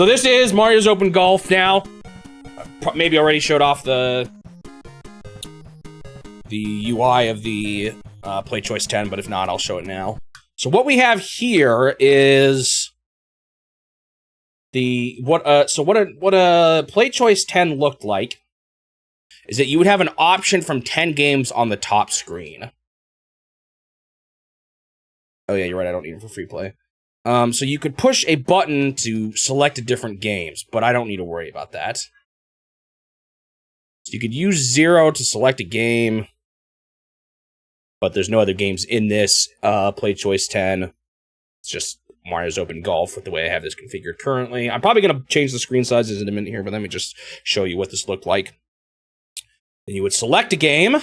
So this is Mario's Open Golf now. Maybe already showed off the UI of the Play Choice 10, but if not, I'll show it now. So what we have here is what a Play Choice 10 looked like is that you would have an option from 10 games on the top screen. Oh yeah, you're right, I don't need it for free play. So you could push a button to select different games, but I don't need to worry about that. So you could use 0 to select a game, but there's no other games in this Play Choice 10. It's just Mario's Open Golf with the way I have this configured currently. I'm probably going to change the screen sizes in a minute here, but let me just show you what this looked like. Then you would select a game,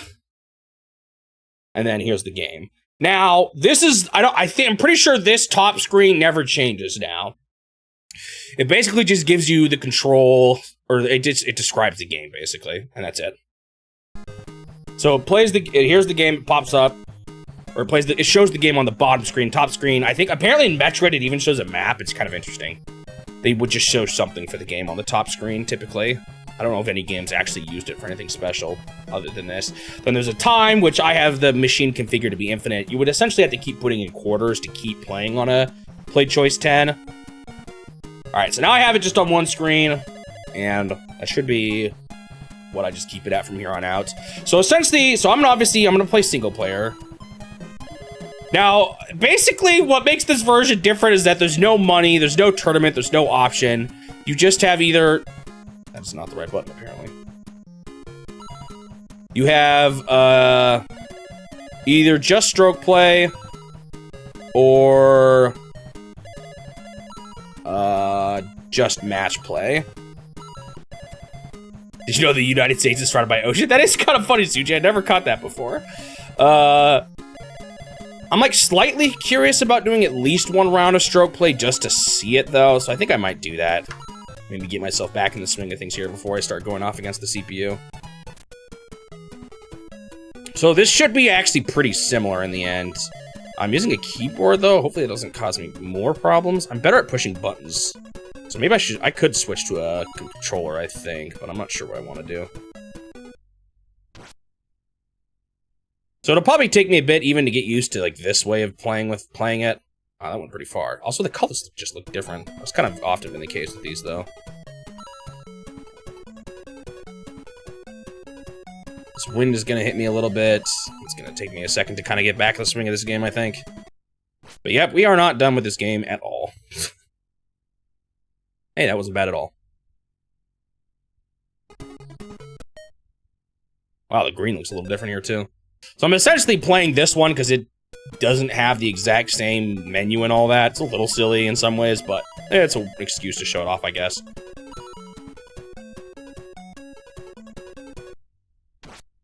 and then here's the game. Now, this is, I'm pretty sure this top screen never changes now. It basically just gives you the control, or it describes the game, basically, and that's it. So it plays here's the game, it pops up, or it shows the game on the bottom screen, top screen. I think, apparently in Metroid, it even shows a map. It's kind of interesting. They would just show something for the game on the top screen, typically. I don't know if any games actually used it for anything special other than this. Then there's a time, which I have the machine configured to be infinite. You would essentially have to keep putting in quarters to keep playing on a Play Choice 10. All right, so now I have it just on one screen, and that should be what I just keep it at from here on out. So essentially, I'm gonna play single player. Now, basically, what makes this version different is that there's no money, there's no tournament, there's no option. You just have either... That's not the right button, apparently. You have, either just stroke play, or, just match play. Did you know the United States is surrounded by ocean? That is kind of funny, Suji. I never caught that before. I'm, like, slightly curious about doing at least one round of stroke play just to see it, though, so I think I might do that. Maybe get myself back in the swing of things here before I start going off against the CPU. So this should be actually pretty similar in the end. I'm using a keyboard, though. Hopefully it doesn't cause me more problems. I'm better at pushing buttons. So maybe I could switch to a controller, I think, but I'm not sure what I want to do. So it'll probably take me a bit even to get used to, like, this way of playing it. Oh, that went pretty far. Also, the colors just look different. That's kind of often been the case with these, though. This wind is going to hit me a little bit. It's going to take me a second to kind of get back in the swing of this game, I think. But yep, we are not done with this game at all. Hey, that wasn't bad at all. Wow, the green looks a little different here, too. So I'm essentially playing this one because it doesn't have the exact same menu and all that. It's a little silly in some ways, but it's an excuse to show it off, I guess.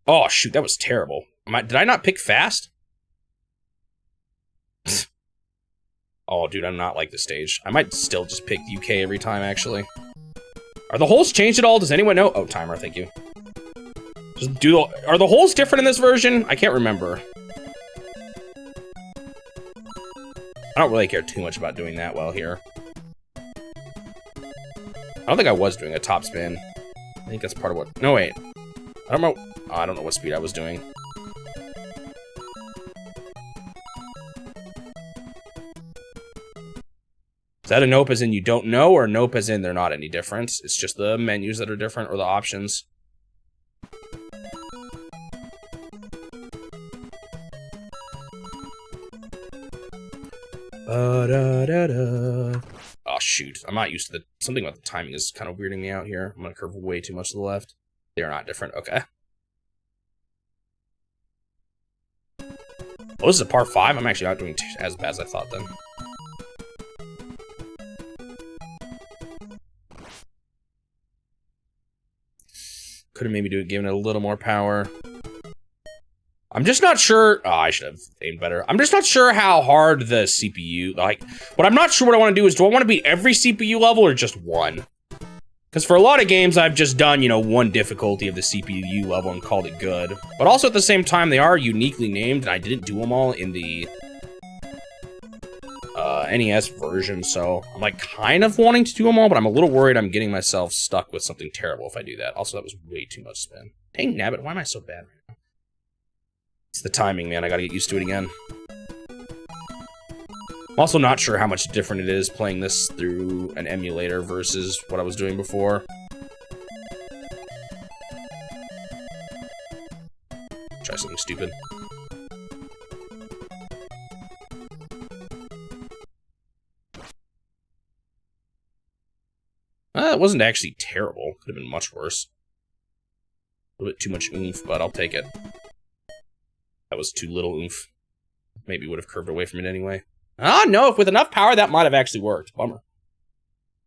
Oh, shoot, that was terrible. Did I not pick fast? Oh, dude, I'm not like this stage. I might still just pick UK every time, actually. Are the holes changed at all? Does anyone know? Oh, timer, thank you. Are the holes different in this version? I can't remember. I don't really care too much about doing that well here. I don't think I was doing a top spin. I think that's part of what... No, wait. I don't know... Oh, I don't know what speed I was doing. Is that a nope as in you don't know, or nope as in they're not any different? It's just the menus that are different, or the options. Oh, shoot. I'm not used to something about the timing is kind of weirding me out here. I'm going to curve way too much to the left. They are not different. Okay. Oh, this is a par 5? I'm actually not doing as bad as I thought then. Could have maybe given it a little more power. I'm just not sure. Oh, I should have aimed better. I'm just not sure how hard the CPU, like, what I'm not sure what I want to do is, do I want to beat every CPU level or just one? Because for a lot of games, I've just done, you know, one difficulty of the CPU level and called it good. But also at the same time, they are uniquely named, and I didn't do them all in the NES version, so I'm like kind of wanting to do them all, but I'm a little worried I'm getting myself stuck with something terrible if I do that. Also, that was way too much spin. Dang nabbit, why am I so bad right now? It's the timing, man. I gotta get used to it again. I'm also not sure how much different it is playing this through an emulator versus what I was doing before. Try something stupid. It wasn't actually terrible. Could have been much worse. A little bit too much oomph, but I'll take it. That was too little oomph. Maybe would have curved away from it anyway. Ah, no, if with enough power, that might have actually worked. Bummer.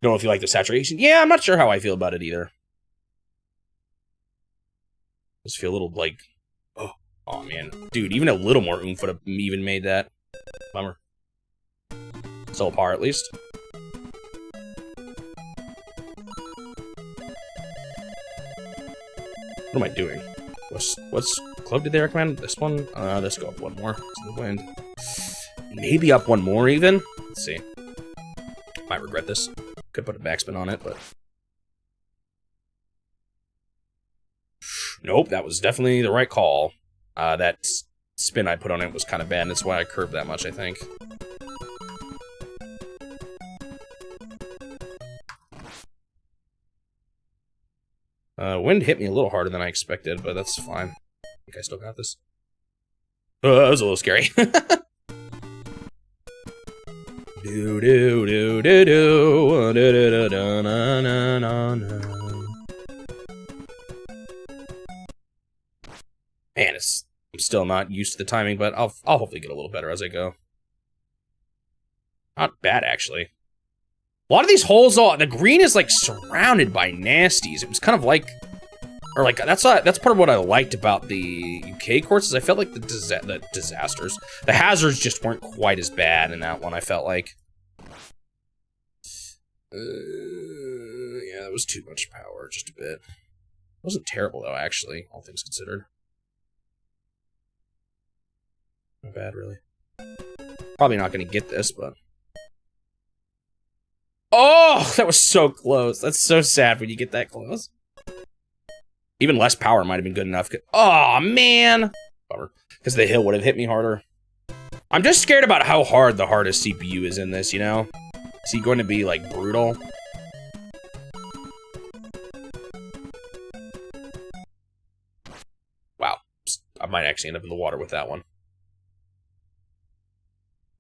Don't know if you like the saturation. Yeah, I'm not sure how I feel about it either. Just feel a little like, oh man. Dude, even a little more oomph would have even made that. Bummer. Still a par at least. What am I doing? What's club did they recommend? This one? Let's go up one more. To the wind. Maybe up one more even? Let's see. Might regret this. Could put a backspin on it, but... Nope, that was definitely the right call. That spin I put on it was kind of bad, and that's why I curved that much, I think. Wind hit me a little harder than I expected, but that's fine. I think I still got this. That was a little scary. Do do do do do do do do na na na na. Man, I'm still not used to the timing, but I'll hopefully get a little better as I go. Not bad actually. A lot of these holes, the green is like surrounded by nasties. It was kind of like, or like that's part of what I liked about the UK courses. I felt like the disasters, the hazards just weren't quite as bad in that one. I felt like, yeah, that was too much power, just a bit. It wasn't terrible though, actually, all things considered. Not bad, really. Probably not going to get this, but. Oh, that was so close. That's so sad when you get that close. Even less power might have been good enough. Oh, man. Bummer. Because the hill would have hit me harder. I'm just scared about how hard the hardest CPU is in this, you know? Is he going to be, like, brutal? Wow. I might actually end up in the water with that one.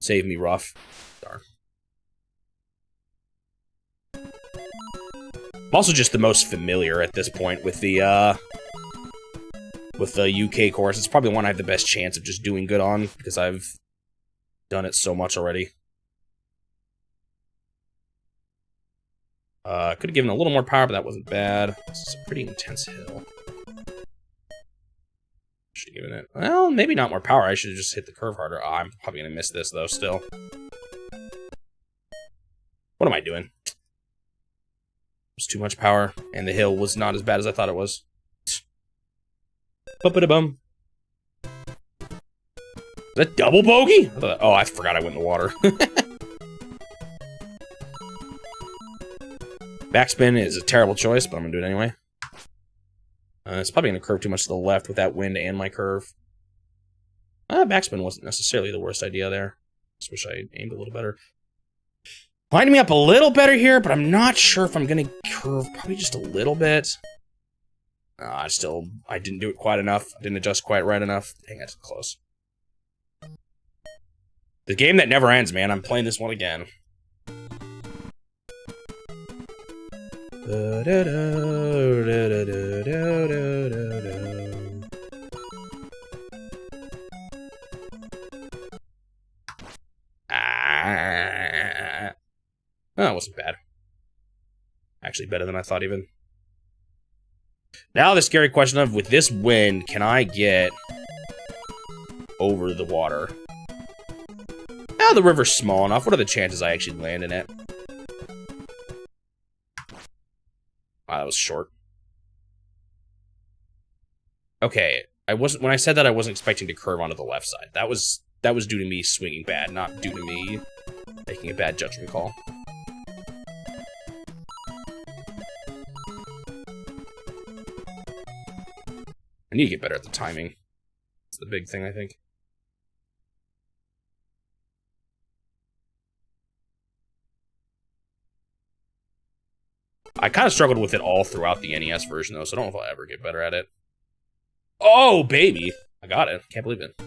Save me, rough. Darn. I'm also just the most familiar at this point with the UK course. It's probably one I have the best chance of just doing good on, because I've done it so much already. Could have given a little more power, but that wasn't bad. This is a pretty intense hill. Should have given it... Well, maybe not more power. I should have just hit the curve harder. Oh, I'm probably going to miss this, though, still. What am I doing? Was too much power, and the hill was not as bad as I thought it was. Bum. Is that double bogey? Oh, I forgot I went in the water. Backspin is a terrible choice, but I'm gonna do it anyway. It's probably gonna curve too much to the left with that wind and my curve. Backspin wasn't necessarily the worst idea there. Just wish I aimed a little better. Lining me up a little better here, but I'm not sure if I'm gonna curve probably just a little bit. I didn't do it quite enough. I didn't adjust quite right enough. Dang, that's close. The game that never ends, man. I'm playing this one again. Oh, that wasn't bad. Actually, better than I thought, even. Now the scary question of, with this wind, can I get over the water? Now the river's small enough. What are the chances I actually land in it? Wow, that was short. Okay, when I said that, I wasn't expecting to curve onto the left side. That was due to me swinging bad, not due to me Making a bad judgment call. I need to get better at the timing. It's the big thing, I think. I kind of struggled with it all throughout the NES version, though, so I don't know if I'll ever get better at it. Oh, baby! I got it. Can't believe it.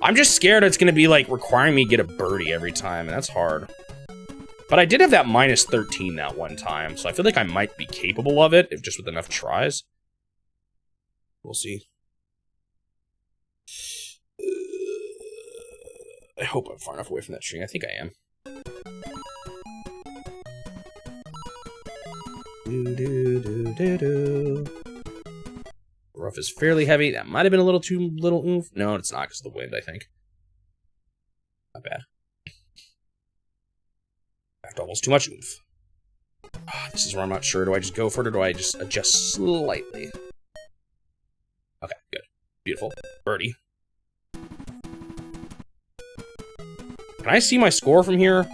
I'm just scared it's going to be, like, requiring me to get a birdie every time, and that's hard. But I did have that minus 13 that one time, so I feel like I might be capable of it, if just with enough tries. We'll see. I hope I'm far enough away from that tree. I think I am. Rough is fairly heavy. That might have been a little too little oomph. No, it's not because of the wind, I think. Not bad. After almost too much oomph. Oh, this is where I'm not sure. Do I just go for it or do I just adjust slightly? Okay, good. Beautiful. Birdie. Can I see my score from here?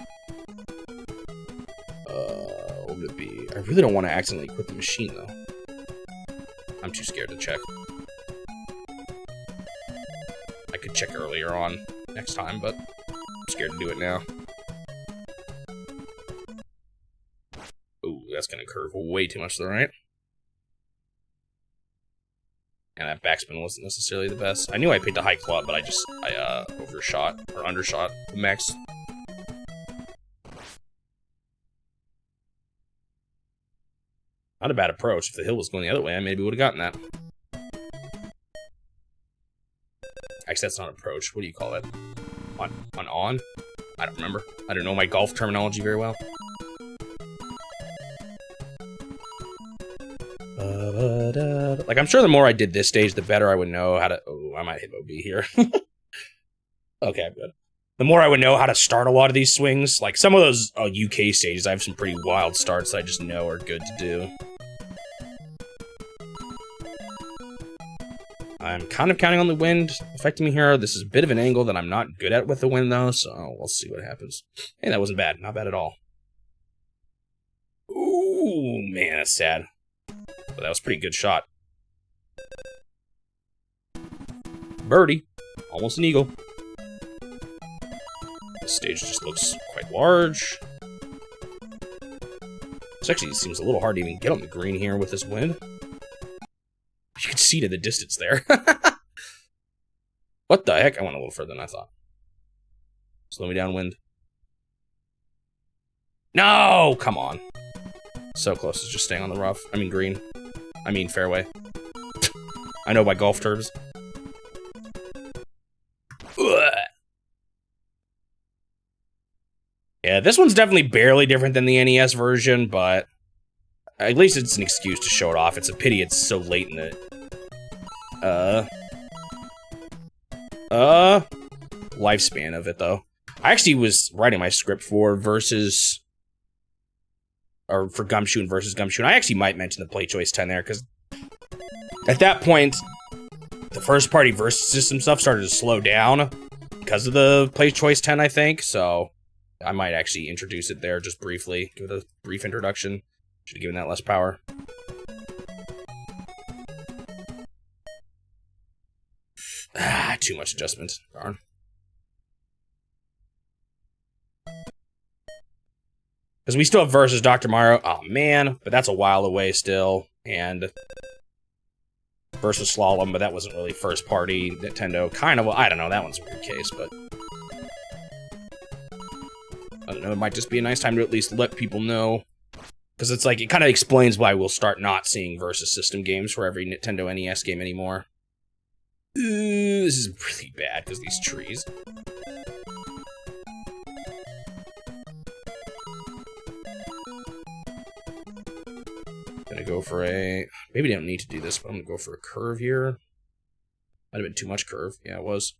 What would it be? I really don't want to accidentally quit the machine, though. I'm too scared to check. I could check earlier on next time, but I'm scared to do it now. Ooh, that's gonna curve way too much to the right. And that backspin wasn't necessarily the best. I knew I picked a high club, but I overshot or undershot the max. Not a bad approach. If the hill was going the other way, I maybe would have gotten that. Actually, that's not approach. What do you call it? On? I don't remember. I don't know my golf terminology very well. Like, I'm sure the more I did this stage, the better I would know how to... Oh, I might hit OB here. Okay, I'm good. The more I would know how to start a lot of these swings. Like, some of those UK stages, I have some pretty wild starts that I just know are good to do. I'm kind of counting on the wind affecting me here. This is a bit of an angle that I'm not good at with the wind, though, so we'll see what happens. Hey, that wasn't bad. Not bad at all. Ooh, man, that's sad. But that was a pretty good shot. Birdie. Almost an eagle. This stage just looks quite large. This actually seems a little hard to even get on the green here with this wind. You can see to the distance there. What the heck? I went a little further than I thought. Slow me down, wind. No! Come on. So close to just staying on the rough. I mean green. I mean fairway. I know my golf terms. Ugh. Yeah, this one's definitely barely different than the NES version, but at least it's an excuse to show it off. It's a pity it's so late in the... lifespan of it, though. I actually was writing my script for versus... Or for Gumshoe and versus Gumshoe. And I actually might mention the Play Choice 10 there, because at that point, the first party versus system stuff started to slow down because of the Play Choice 10, I think. So I might actually introduce it there just briefly. Give it a brief introduction. Should have given that less power. Ah, too much adjustment. Darn. Because we still have versus Dr. Mario. Oh, man. But that's a while away still. And versus Slalom, but that wasn't really first party. Nintendo kind of... Well, I don't know. That one's a weird case, but... I don't know. It might just be a nice time to at least let people know. Because it's like... It kind of explains why we'll start not seeing versus system games for every Nintendo NES game anymore. This is really bad because these trees... Gonna go for a... Maybe I don't need to do this, but I'm gonna go for a curve here. Might have been too much curve. Yeah, it was.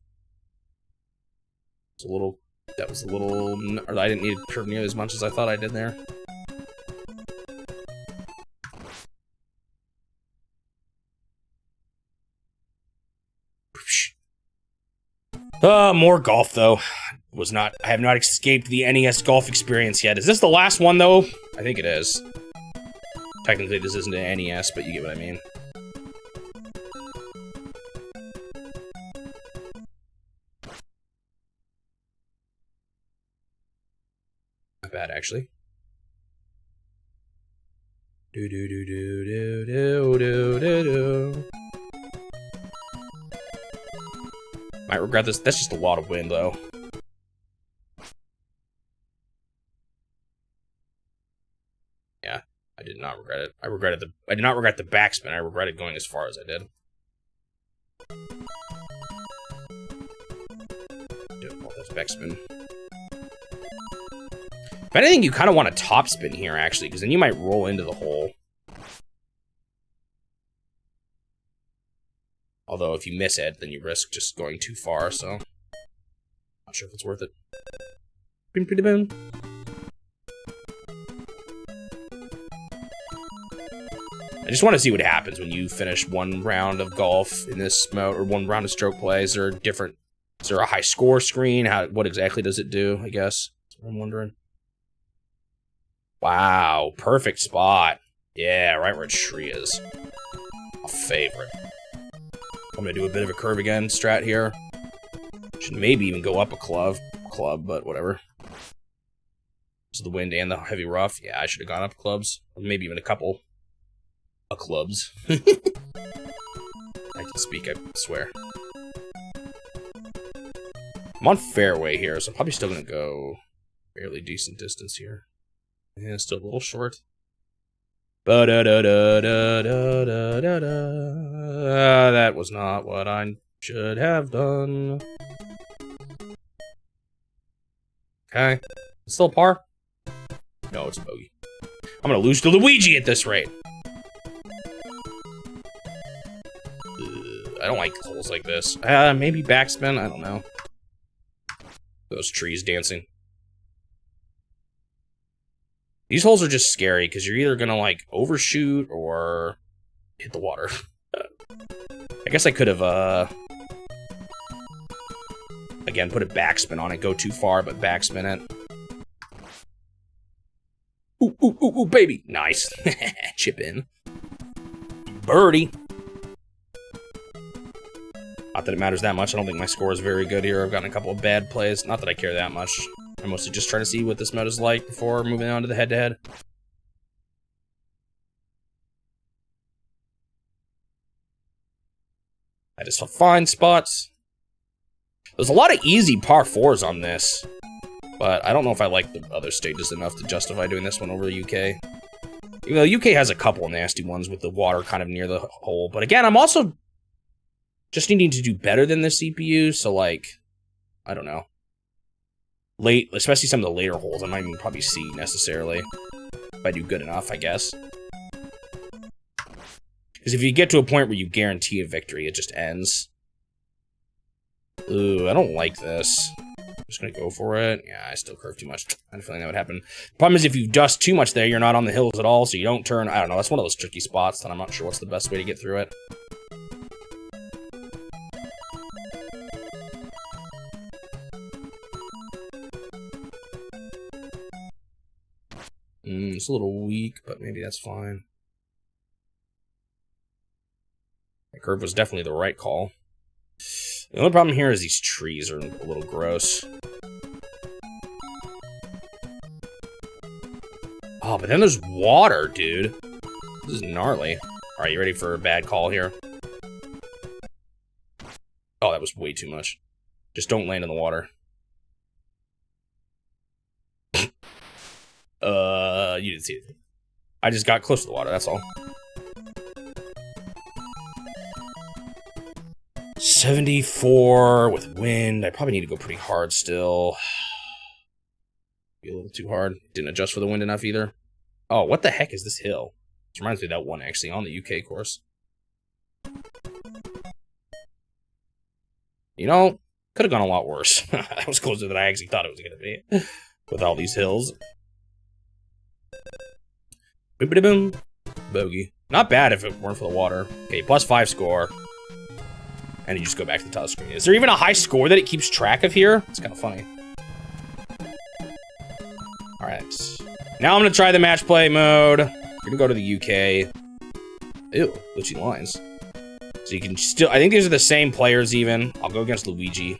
It's a little... That was a little... Or I didn't need to curve nearly as much as I thought I did there. More golf, though. I have not escaped the NES golf experience yet. Is this the last one, though? I think it is. Technically, this isn't an NES, but you get what I mean. Not bad, actually. Do do do do do do do do do. Might regret this. That's just a lot of wind, though. Yeah, I did not regret it. I did not regret the backspin. I regretted going as far as I did. Don't want this backspin. If anything, you kind of want a topspin here, actually, because then you might roll into the hole. Although, if you miss it, then you risk just going too far, so... Not sure if it's worth it. Boom, pretty boom. I just want to see what happens when you finish one round of golf in this mode, or one round of stroke play. Is there a high score screen? What exactly does it do, I guess? That's what I'm wondering. Wow, perfect spot. Yeah, right where a tree is. A favorite. I'm gonna do a bit of a curve again, strat here. Should maybe even go up a club, but whatever. So the wind and the heavy rough. Yeah, I should have gone up clubs. Or maybe even a couple of clubs. I can speak, I swear. I'm on fairway here, so I'm probably still gonna go fairly decent distance here. Yeah, still a little short. That was not what I should have done. Okay. It's still par? No, it's a bogey. I'm gonna lose to Luigi at this rate. I don't like holes like this. Maybe backspin? I don't know. Those trees dancing. These holes are just scary, because you're either gonna, like, overshoot or hit the water. I guess I could have, again, put a backspin on it, go too far, but backspin it. Ooh, ooh, ooh, ooh, baby! Nice. Chip in. Birdie! Not that it matters that much. I don't think my score is very good here. I've gotten a couple of bad plays. Not that I care that much. I'm mostly just trying to see what this mode is like before moving on to the head-to-head. I just find spots. There's a lot of easy par 4s on this, but I don't know if I like the other stages enough to justify doing this one over the UK. Even though the UK has a couple nasty ones with the water kind of near the hole, but again, I'm also just needing to do better than the CPU, so like, I don't know. Late, especially some of the later holes, I might even probably see necessarily. If I do good enough, I guess. Because if you get to a point where you guarantee a victory, it just ends. Ooh, I don't like this. I'm just gonna go for it. Yeah, I still curve too much. I had a feeling that would happen. Problem is, if you dust too much there, you're not on the hills at all, so you don't turn. I don't know, that's one of those tricky spots that I'm not sure what's the best way to get through it. It's a little weak, but maybe that's fine. That curve was definitely the right call. The only problem here is these trees are a little gross. Oh, but then there's water, dude. This is gnarly. Alright, you ready for a bad call here? Oh, that was way too much. Just don't land in the water. You didn't see it. I just got close to the water, that's all. 74 with wind. I probably need to go pretty hard still. Be a little too hard. Didn't adjust for the wind enough either. Oh, what the heck is this hill? This reminds me of that one, actually, on the UK course. You know, could have gone a lot worse. That was closer than I actually thought it was going to be. With all these hills. Boom, bogey. Not bad if it weren't for the water. Okay, +5 score. And you just go back to the top screen. Is there even a high score that it keeps track of here? It's kind of funny. Alright. Now I'm gonna try the match play mode. We're gonna go to the UK. Ew, glitchy lines. So you can still, I think these are the same players even. I'll go against Luigi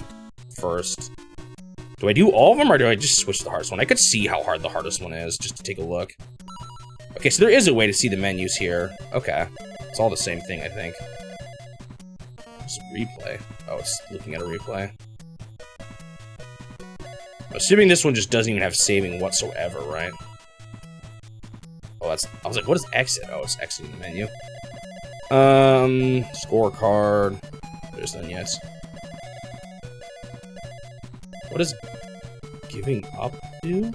first. Do I do all of them, or do I just switch to the hardest one? I could see how hard the hardest one is, just to take a look. Okay, so there is a way to see the menus here. Okay. It's all the same thing, I think. It's a replay. Oh, it's looking at a replay. Assuming this one just doesn't even have saving whatsoever, right? Oh, that's... I was like, what is exit? Oh, it's exiting the menu. Scorecard. There's none yet. What does giving up do?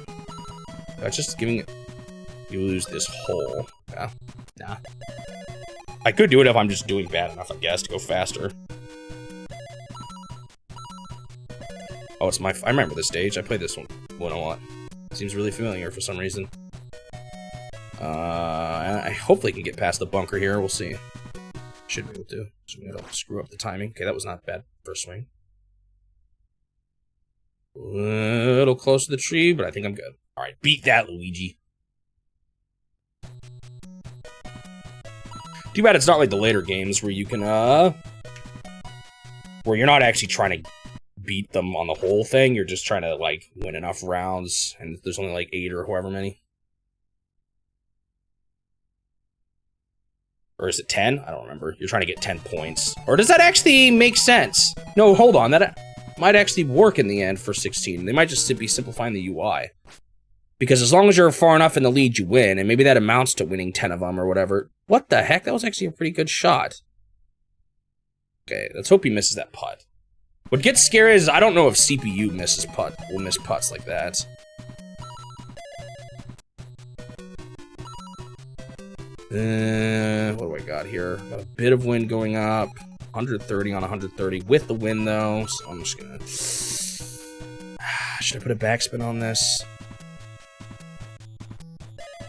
That's just giving it... You lose this hole. Yeah. Nah. I could do it if I'm just doing bad enough, I guess, to go faster. Oh, it's my... I remember this stage. I played this one a lot. Seems really familiar for some reason. I hopefully can get past the bunker here. We'll see. Should be able to. So we gotta screw up the timing. Okay, that was not bad first swing. A little close to the tree, but I think I'm good. Alright, beat that, Luigi. Too bad it's not like the later games where you can, where you're not actually trying to beat them on the whole thing. You're just trying to, like, win enough rounds, and there's only, like, 8 or however many. Or is it 10? I don't remember. You're trying to get 10 points. Or does that actually make sense? No, hold on. That might actually work in the end for 16. They might just be simplifying the UI. Because as long as you're far enough in the lead, you win. And maybe that amounts to winning 10 of them or whatever. What the heck? That was actually a pretty good shot. Okay, let's hope he misses that putt. What gets scary is I don't know if CPU will miss putts like that. What do I got here? Got a bit of wind going up. 130 on 130 with the wind though. So I'm just gonna... Should I put a backspin on this?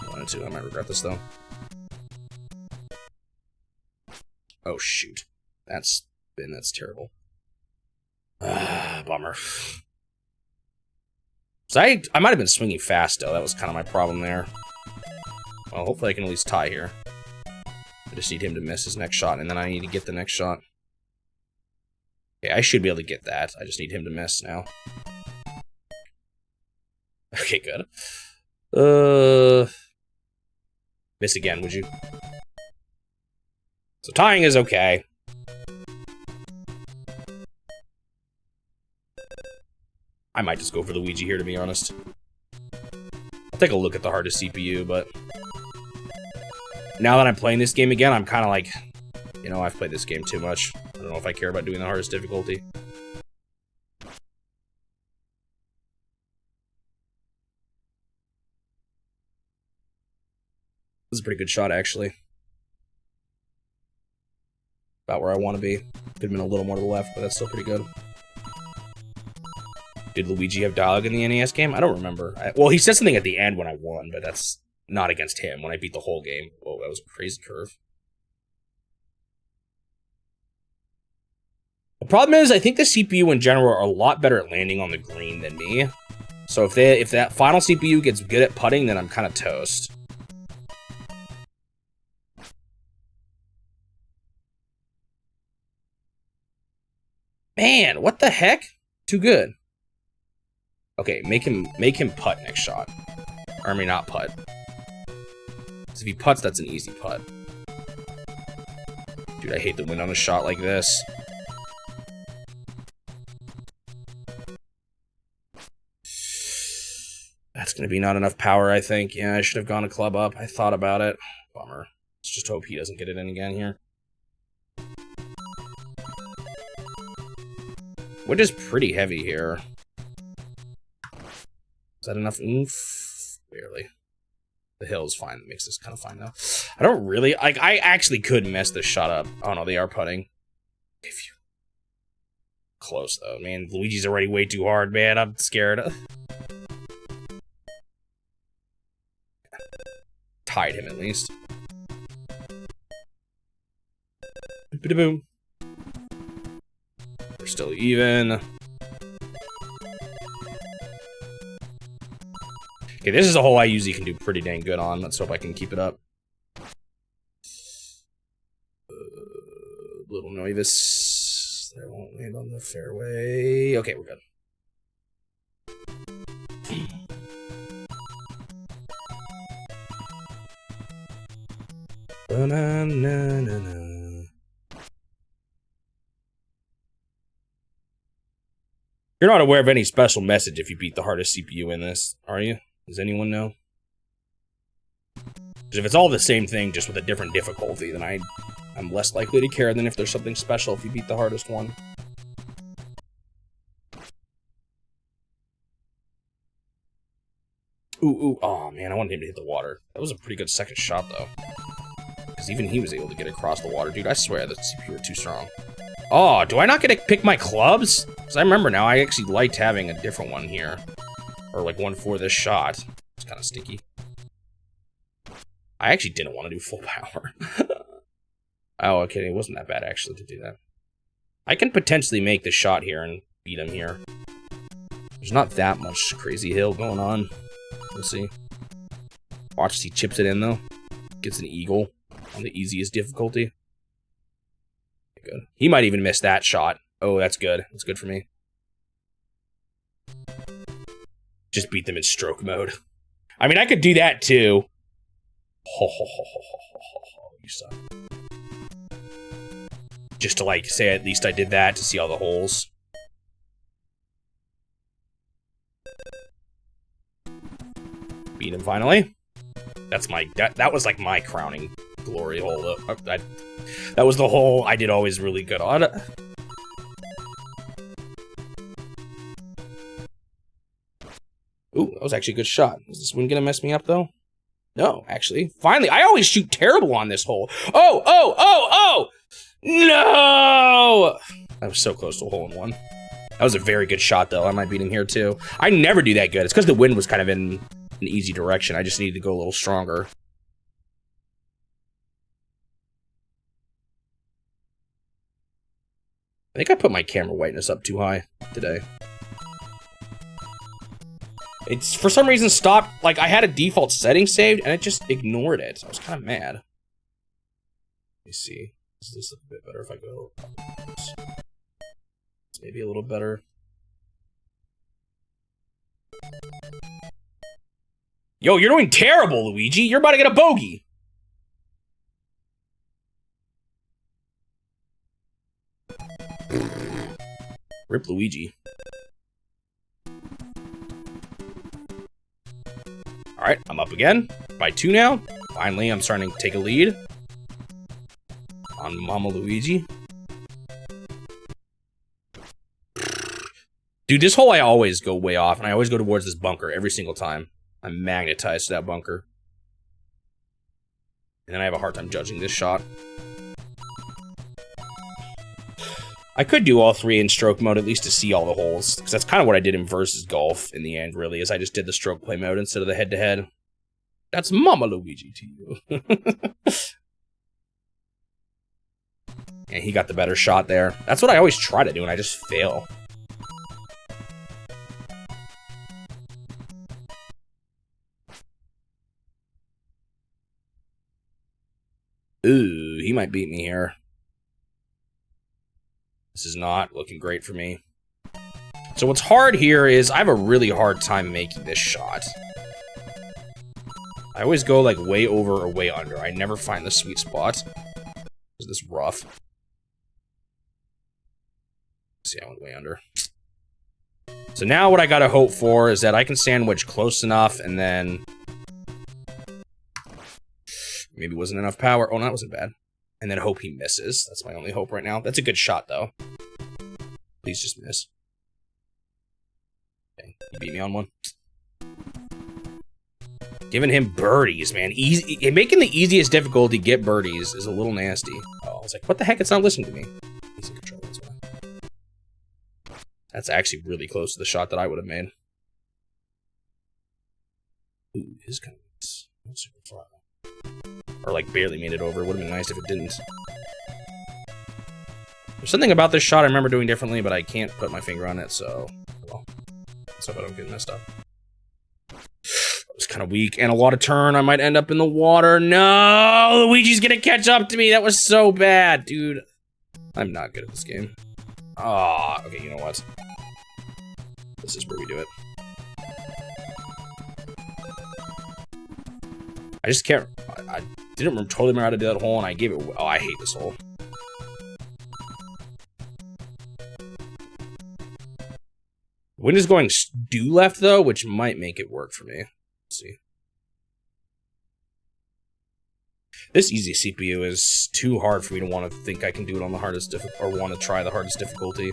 I wanted to. I might regret this though. Oh shoot. That's terrible. Bummer. So I might have been swinging fast though. That was kind of my problem there. Well, hopefully I can at least tie here. I just need him to miss his next shot, and then I need to get the next shot. Okay, I should be able to get that. I just need him to miss now. Okay, good. Miss again, would you? So tying is okay. I might just go for Luigi here, to be honest. I'll take a look at the hardest CPU, but... Now that I'm playing this game again, I'm kind of like... You know, I've played this game too much. I don't know if I care about doing the hardest difficulty. This is a pretty good shot, actually. About where I want to be. Could have been a little more to the left, but that's still pretty good. Did Luigi have dialogue in the NES game? I don't remember. Well, he said something at the end when I won, but that's not against him. When I beat the whole game. Oh, that was a crazy curve. The problem is, I think the CPU in general are a lot better at landing on the green than me. So if that final CPU gets good at putting, then I'm kind of toast. Man, what the heck? Too good. Okay, make him putt next shot. Or I mean, not putt. Because if he putts, that's an easy putt. Dude, I hate the wind on a shot like this. That's gonna be not enough power, I think. Yeah, I should have gone a club up. I thought about it. Bummer. Let's just hope he doesn't get it in again here. Wind is pretty heavy here. Is that enough oomph? Barely. The hill is fine. That makes this kind of fine, though. I don't really... Like, I actually could mess this shot up. Oh, no, they are putting. If you... Close, though. Man, Luigi's already way too hard, man. I'm scared. Tied him, at least. Boom. We're still even. Okay, this is a hole I usually can do pretty dang good on. Let's hope I can keep it up. Little nervous. That won't land on the fairway. Okay, we're good. You're not aware of any special message if you beat the hardest CPU in this, are you? Does anyone know? Because if it's all the same thing, just with a different difficulty, then I'm less likely to care than if there's something special if you beat the hardest one. Ooh, oh man, I wanted him to hit the water. That was a pretty good second shot, though. Because even he was able to get across the water. Dude, I swear the CPU were too strong. Oh, do I not get to pick my clubs? Because I remember now, I actually liked having a different one here. Or like one for this shot. It's kind of stinky. I actually didn't want to do full power. Oh, okay, it wasn't that bad actually to do that. I can potentially make the shot here and beat him here. There's not that much crazy hill going on. We'll see. Watch as he chips it in though. Gets an eagle on the easiest difficulty. Good. He might even miss that shot. Oh, that's good. That's good for me. Just beat them in stroke mode. I mean, I could do that too. You suck. Just to like say at least I did that to see all the holes. Beat him finally. That's my that was like my crowning glory hole. That was the hole I did always really good on. Ooh, that was actually a good shot. Is this one gonna mess me up though? No, actually. Finally, I always shoot terrible on this hole. Oh! No! I was so close to a hole in one. That was a very good shot though. I might beat him here too. I never do that good. It's because the wind was kind of in an easy direction. I just needed to go a little stronger. I think I put my camera whiteness up too high today. It's, for some reason, stopped, like, I had a default setting saved, and it just ignored it. I was kind of mad. Let me see. Does this look a bit better if I go... It's maybe a little better. Yo, you're doing terrible, Luigi! You're about to get a bogey! Rip Luigi. Alright, I'm up again. By 2 now. Finally, I'm starting to take a lead. On Mama Luigi. Dude, this hole I always go way off, and I always go towards this bunker every single time. I'm magnetized to that bunker. And then I have a hard time judging this shot. I could do all 3 in stroke mode, at least to see all the holes. Because that's kind of what I did in Versus Golf in the end, really, is I just did the stroke play mode instead of the head-to-head. That's Mama Luigi to you. And he got the better shot there. That's what I always try to do, and I just fail. Ooh, he might beat me here. This is not looking great for me. So what's hard here is I have a really hard time making this shot. I always go like way over or way under. I never find the sweet spot. Is this rough? Let's see, I went way under. So now what I gotta hope for is that I can sandwich close enough and then... Maybe wasn't enough power. Oh, no, that wasn't bad. And then hope he misses. That's my only hope right now. That's a good shot, though. Please just miss. Okay, he beat me on one. Giving him birdies, man. Easy, making the easiest difficulty get birdies is a little nasty. Oh, I was like, what the heck? It's not listening to me. He's in control. That's why. That's actually really close to the shot that I would have made. Ooh, his kind of not super far. Or like barely made it over. It would have been nice if it didn't. There's something about this shot I remember doing differently, but I can't put my finger on it, so... Well, let's hope I don't get messed up. That was kind of weak. And a lot of turn. I might end up in the water. No! Luigi's gonna catch up to me. That was so bad, dude. I'm not good at this game. Ah, okay, you know what? This is where we do it. I just can't... I didn't totally remember how to do that hole, and I gave it... Oh, I hate this hole. Wind is going due left, though, which might make it work for me. Let's see. This easy CPU is too hard for me to want to think I can do it on the hardest or want to try the hardest difficulty.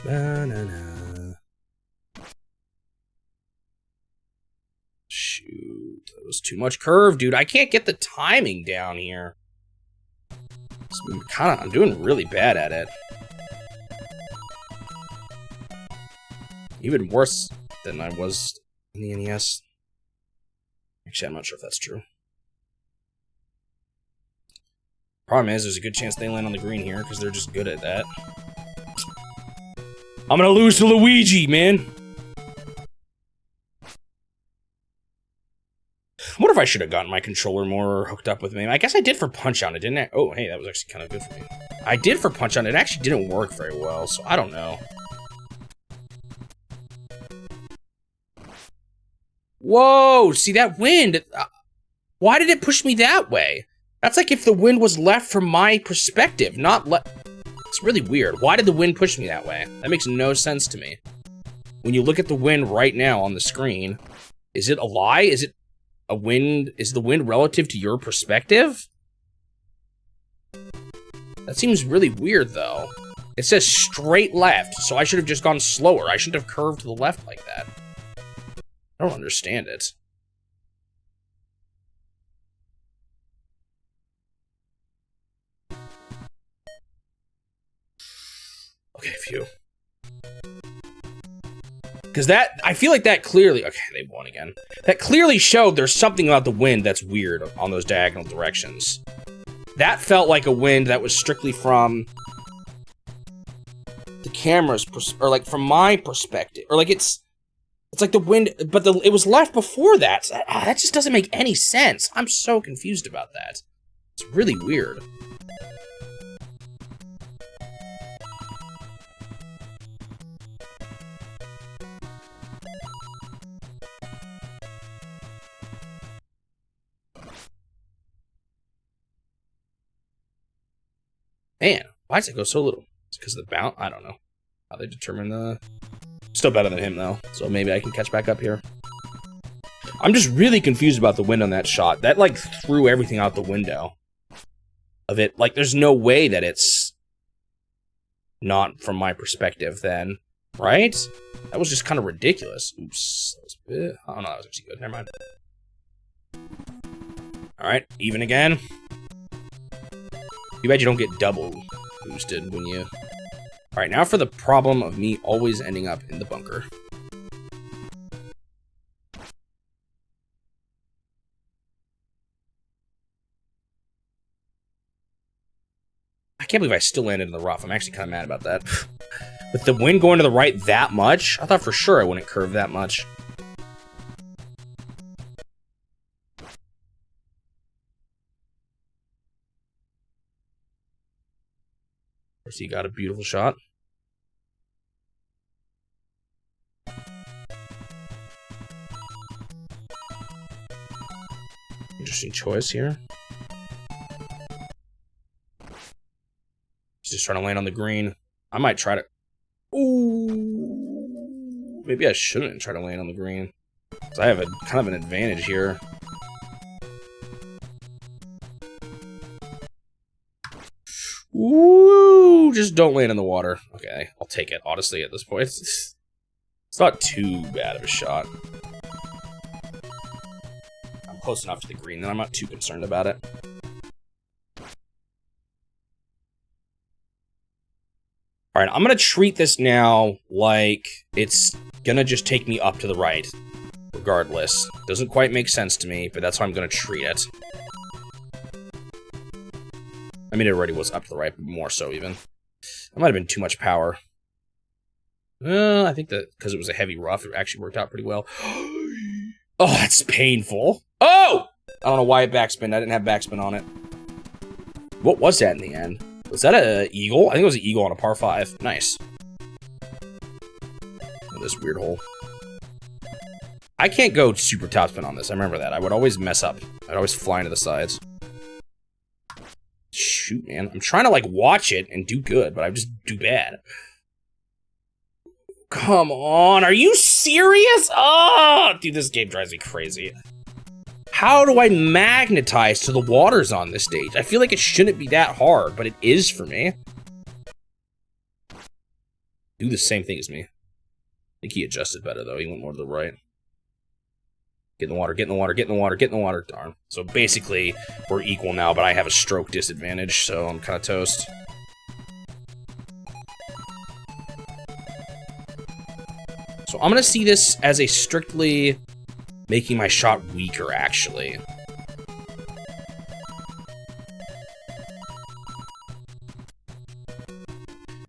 Banana. Shoot, that was too much curve, dude. I can't get the timing down here. I'm doing really bad at it. Even worse than I was in the NES. Actually, I'm not sure if that's true. Problem is, there's a good chance they land on the green here, because they're just good at that. I'm gonna lose to Luigi, man! I wonder if I should have gotten my controller more hooked up with me. I guess I did for Punch-Out, it didn't I? Oh, hey, that was actually kind of good for me. I did for Punch-Out, it actually didn't work very well, so I don't know. Whoa, see that wind? Why did it push me that way? That's like if the wind was left from my perspective, not left. It's really weird. Why did the wind push me that way? That makes no sense to me. When you look at the wind right now on the screen, is it a lie? Is it a wind? Is the wind relative to your perspective? That seems really weird, though. It says straight left, so I should have just gone slower. I shouldn't have curved to the left like that. I don't understand it. Okay, phew. Because that, I feel like that clearly, okay, they won again. That clearly showed there's something about the wind that's weird on those diagonal directions. That felt like a wind that was strictly from the camera's, or like from my perspective, or like it's like the wind, but it was left before that. So that just doesn't make any sense. I'm so confused about that. It's really weird. Man, why does it go so little? It's because of the bounce? I don't know. How they determine the... Still better than him, though. So maybe I can catch back up here. I'm just really confused about the wind on that shot. That, like, threw everything out the window of it. Like, there's no way that it's not from my perspective, then. Right? That was just kind of ridiculous. Oops. That was a bit... Oh, no, that was actually good. Never mind. Alright, even again. Too bad you don't get double boosted when you... Alright, now for the problem of me always ending up in the bunker. I can't believe I still landed in the rough. I'm actually kind of mad about that. With the wind going to the right that much, I thought for sure I wouldn't curve that much. Of course, he got a beautiful shot. Interesting choice here. He's just trying to land on the green. I might try to... Ooh. Maybe I shouldn't try to land on the green. Because I have a kind of an advantage here. Ooh, just don't land in the water. Okay, I'll take it, honestly, at this point. It's not too bad of a shot. I'm close enough to the green that I'm not too concerned about it. Alright, I'm gonna treat this now like it's gonna just take me up to the right. Regardless. Doesn't quite make sense to me, but that's how I'm gonna treat it. I mean, it already was up to the right, but more so even. That might have been too much power. I think that because it was a heavy rough, it actually worked out pretty well. Oh, that's painful. Oh! I don't know why it backspin. I didn't have backspin on it. What was that in the end? Was that an eagle? I think it was an eagle on a par 5. Nice. Oh, this weird hole. I can't go super topspin on this. I remember that. I would always mess up. I'd always fly into the sides. Shoot, man. I'm trying to, like, watch it and do good, but I just do bad. Come on. Are you serious? Oh, dude, this game drives me crazy. How do I magnetize to the waters on this stage? I feel like it shouldn't be that hard, but it is for me. Do the same thing as me. I think he adjusted better, though. He went more to the right. Get in the water, get in the water, get in the water, get in the water. Darn. So basically, we're equal now, but I have a stroke disadvantage, so I'm kind of toast. So I'm going to see this as a strictly making my shot weaker, actually.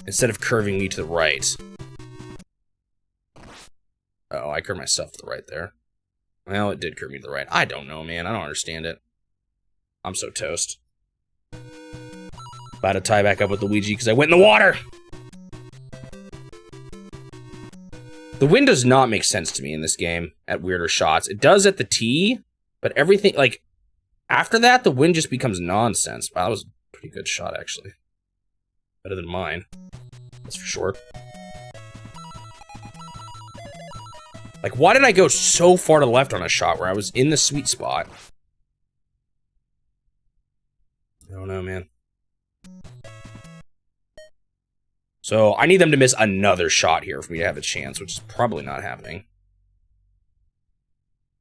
Instead of curving me to the right. Oh, I curved myself to the right there. Well, it did curve me to the right. I don't know, man. I don't understand it. I'm so toast. About to tie back up with the Ouija because I went in the water! The wind does not make sense to me in this game at weirder shots. It does at the tee, but everything, like, after that, the wind just becomes nonsense. Wow, that was a pretty good shot, actually. Better than mine. That's for sure. Like, why did I go so far to the left on a shot where I was in the sweet spot? I don't know, man. So, I need them to miss another shot here for me to have a chance, which is probably not happening.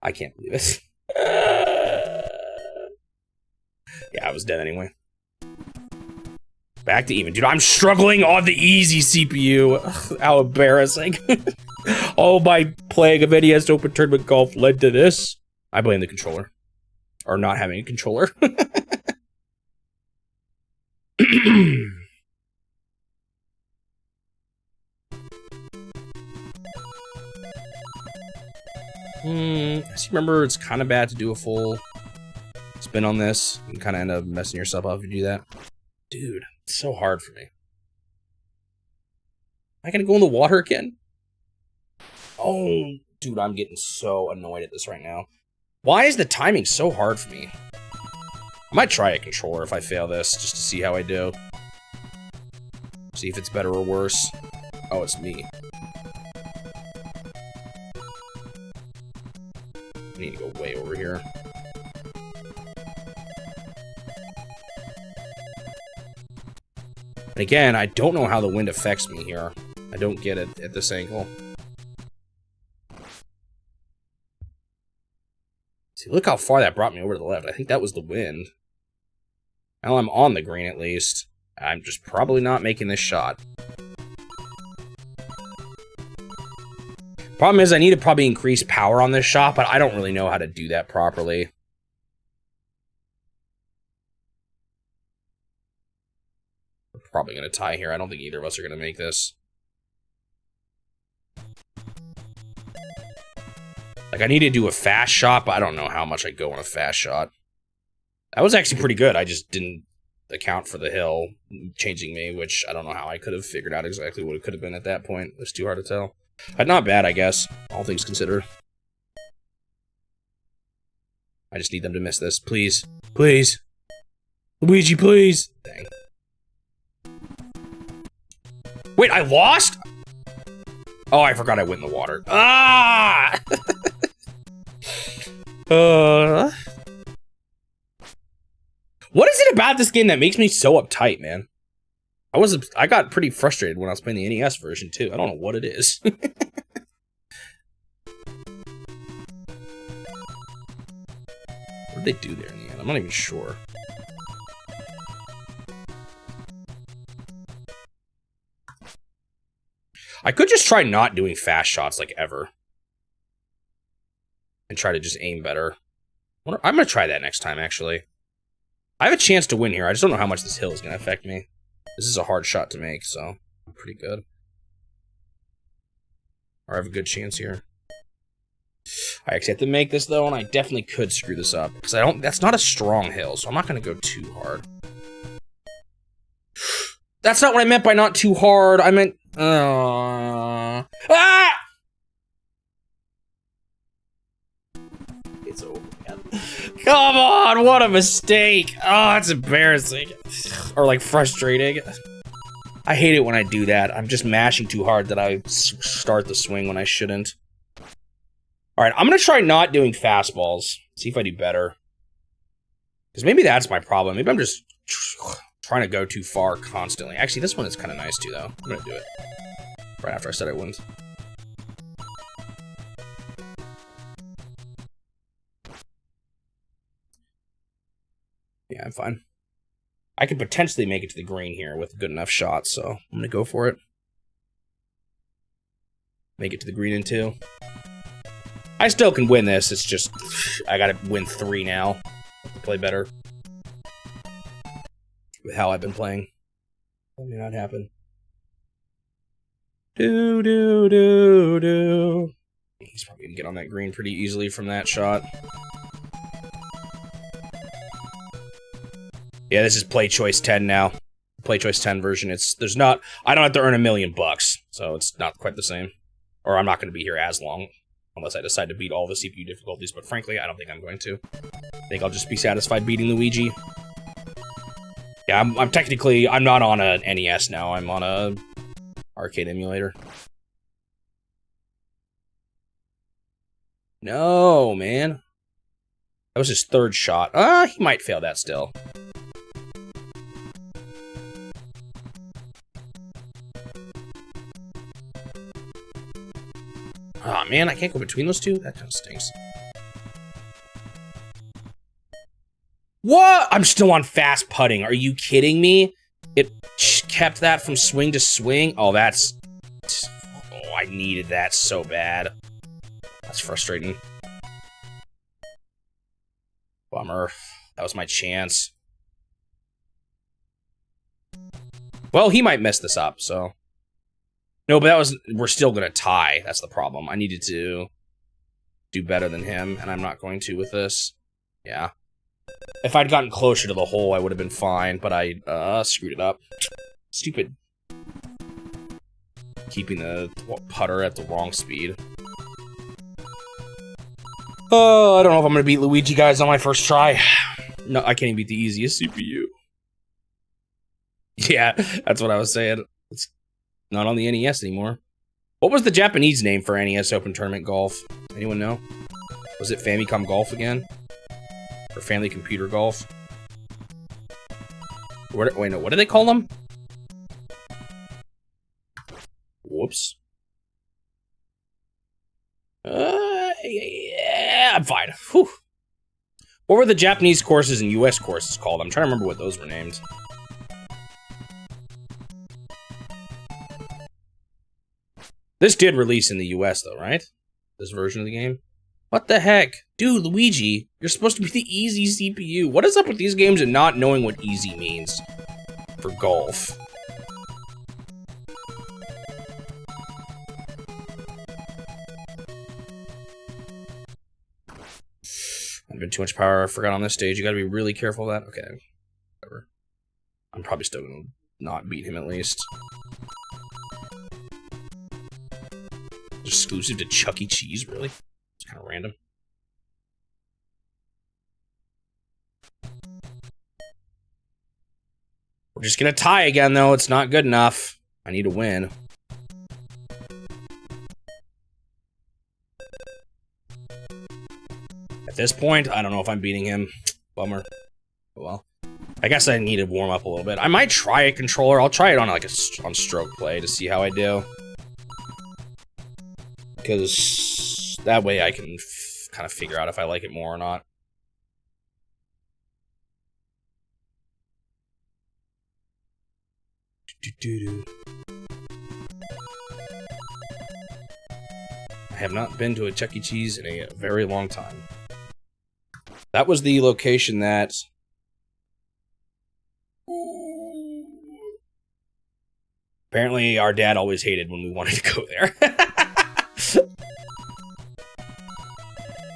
I can't believe it. Yeah, I was dead anyway. Back to even. Dude, I'm struggling on the easy CPU. Ugh, how embarrassing. All my playing of NES Open Tournament Golf led to this. I blame the controller. Or not having a controller. As you remember, it's kind of bad to do a full spin on this. You can kind of end up messing yourself up if you do that. Dude, it's so hard for me. Am I gonna go in the water again? Oh, dude, I'm getting so annoyed at this right now. Why is the timing so hard for me? I might try a controller if I fail this, just to see how I do. See if it's better or worse. Oh, it's me. I need to go way over here. And again, I don't know how the wind affects me here. I don't get it at this angle. See, look how far that brought me over to the left. I think that was the wind. Now I'm on the green at least. I'm just probably not making this shot. Problem is, I need to probably increase power on this shot, but I don't really know how to do that properly. We're probably going to tie here. I don't think either of us are going to make this. Like, I need to do a fast shot, but I don't know how much I go on a fast shot. That was actually pretty good. I just didn't account for the hill changing me, which I don't know how I could have figured out exactly what it could have been at that point. It was too hard to tell. But not bad, I guess, all things considered. I just need them to miss this. Please. Please. Luigi, please. Dang. Wait, I lost? Oh, I forgot I went in the water. Ah! What is it about this game that makes me so uptight, man? I got pretty frustrated when I was playing the NES version, too. I don't know what it is. What did they do there in the end? I'm not even sure. I could just try not doing fast shots, like, ever. And try to just aim better. I'm gonna try that next time, actually. I have a chance to win here. I just don't know how much this hill is gonna affect me. This is a hard shot to make, so I'm pretty good. Or I have a good chance here. I actually have to make this, though, and I definitely could screw this up. Because that's not a strong hill, so I'm not going to go too hard. That's not what I meant by not too hard. I meant... Ah! It's over, man. Come on, what a mistake. Oh, it's embarrassing. Or, like, frustrating. I hate it when I do that. I'm just mashing too hard that I start the swing when I shouldn't. Alright, I'm gonna try not doing fastballs. See if I do better. Because maybe that's my problem. Maybe I'm just trying to go too far constantly. Actually, this one is kind of nice too, though. I'm gonna do it. Right after I said I wouldn't. Yeah, I'm fine. I could potentially make it to the green here with good enough shots, so I'm gonna go for it. Make it to the green in 2. I still can win this, it's just... I gotta win 3 now. To play better. With how I've been playing. That may not happen. Do. He's probably gonna get on that green pretty easily from that shot. Yeah, this is Play Choice 10 now. Play Choice 10 version. I don't have to earn $1 million bucks, so it's not quite the same. Or I'm not going to be here as long, unless I decide to beat all the CPU difficulties, but frankly, I don't think I'm going to. I think I'll just be satisfied beating Luigi. Yeah, I'm not on a NES now, I'm on a arcade emulator. No, man. That was his 3rd shot. He might fail that still. Aw, oh, man, I can't go between those two? That kind of stinks. What? I'm still on fast putting. Are you kidding me? It kept that from swing to swing? Oh, that's... Oh, I needed that so bad. That's frustrating. Bummer. That was my chance. Well, he might mess this up, so... No, but we're still gonna tie. That's the problem. I needed to do better than him, and I'm not going to with this. Yeah. If I'd gotten closer to the hole, I would have been fine, but I, screwed it up. Stupid. Keeping the putter at the wrong speed. Oh, I don't know if I'm gonna beat Luigi, guys, on my first try. No, I can't even beat the easiest CPU. Yeah, that's what I was saying. It's not on the NES anymore. What was the Japanese name for NES Open Tournament Golf? Anyone know? Was it Famicom Golf again? Or Family Computer Golf? Wait, no, what do they call them? Whoops. Yeah, I'm fine. Whew. What were the Japanese courses and US courses called? I'm trying to remember what those were named. This did release in the US, though, right? This version of the game? What the heck? Dude, Luigi, you're supposed to be the easy CPU. What is up with these games and not knowing what easy means for golf? I've been too much power. I forgot on this stage. You gotta be really careful of that. Okay, whatever. I'm probably still gonna not beat him at least. Exclusive to Chuck E. Cheese, really? It's kind of random. We're just gonna tie again, though. It's not good enough. I need to win. At this point, I don't know if I'm beating him. Bummer. Oh well. I guess I need to warm up a little bit. I might try a controller. I'll try it on like on stroke play to see how I do. Because that way I can kind of figure out if I like it more or not. I have not been to a Chuck E. Cheese in a very long time. That was the location that... Apparently our dad always hated when we wanted to go there.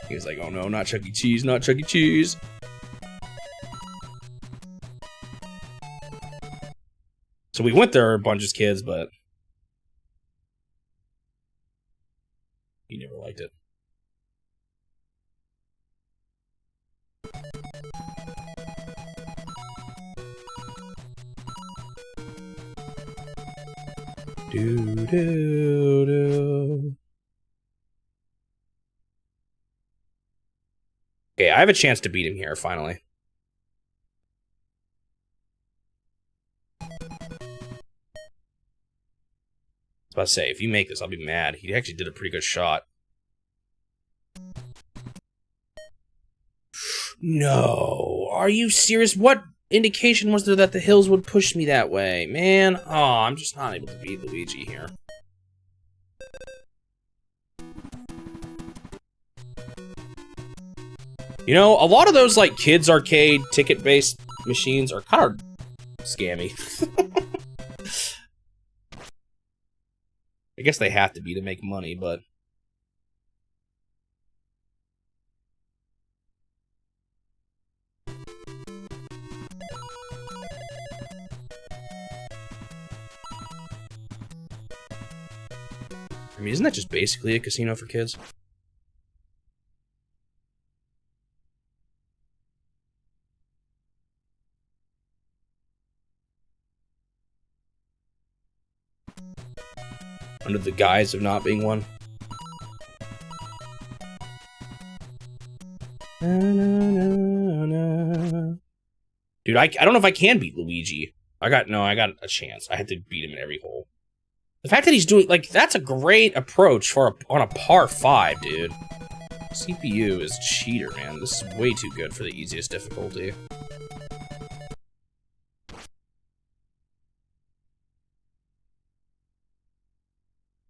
He was like, oh no, not Chuck E. Cheese, not Chuck E. Cheese. So we went there a bunch of kids, but he never liked it. Do. Okay, I have a chance to beat him here, finally. I was about to say, if you make this, I'll be mad. He actually did a pretty good shot. No. Are you serious? What indication was there that the hills would push me that way? Man, oh, I'm just not able to beat Luigi here. You know, a lot of those, like, kids' arcade ticket-based machines are kind of scammy. I guess they have to be to make money, but... I mean, isn't that just basically a casino for kids? Under the guise of not being one. Dude, I don't know if I can beat Luigi. I got a chance. I had to beat him in every hole. The fact that he's doing, like, that's a great approach for on a par 5, dude. CPU is cheater, man. This is way too good for the easiest difficulty.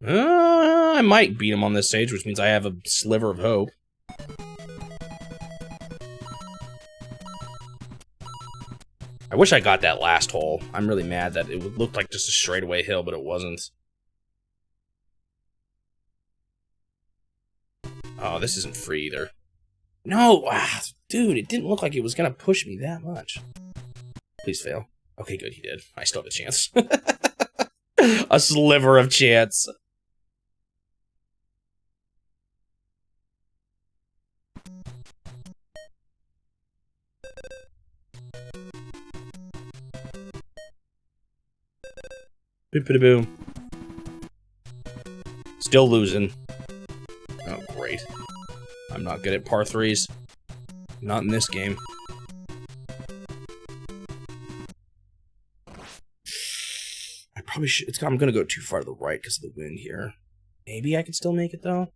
I might beat him on this stage, which means I have a sliver of hope. I wish I got that last hole. I'm really mad that it looked like just a straightaway hill, but it wasn't. Oh, this isn't free either. No! Dude, it didn't look like it was gonna push me that much. Please fail. Okay, good, he did. I still have a chance. A sliver of chance. Boop-a-da-boom. Still losing. Oh, great. I'm not good at par 3s. Not in this game. I probably should. I'm gonna go too far to the right because of the wind here. Maybe I can still make it, though.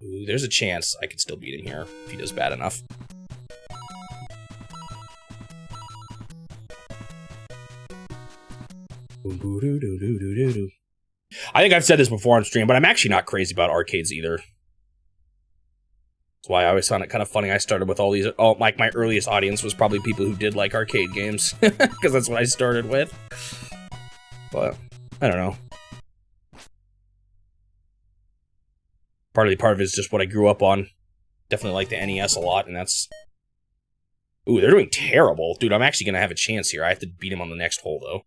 Ooh, there's a chance I can still beat him here if he does bad enough. I think I've said this before on stream, but I'm actually not crazy about arcades either. That's why I always found it kind of funny. I started with all these, like my earliest audience was probably people who did like arcade games, because that's what I started with. But I don't know. Part of it is just what I grew up on. Definitely like the NES a lot, and that's. Ooh, they're doing terrible, dude. I'm actually gonna have a chance here. I have to beat him on the next hole though.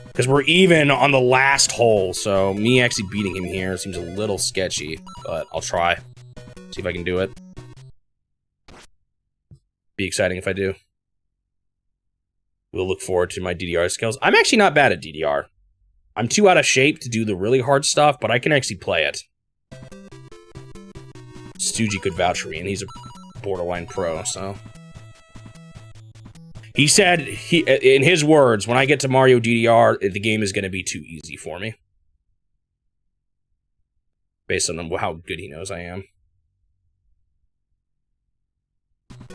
Because we're even on the last hole, so me actually beating him here seems a little sketchy, but I'll try. See if I can do it. Be exciting if I do. We'll look forward to my DDR skills. I'm actually not bad at DDR. I'm too out of shape to do the really hard stuff, but I can actually play it. Stoogie could vouch for me, and he's a borderline pro, so... He said, in his words, when I get to Mario DDR, the game is going to be too easy for me. Based on how good he knows I am.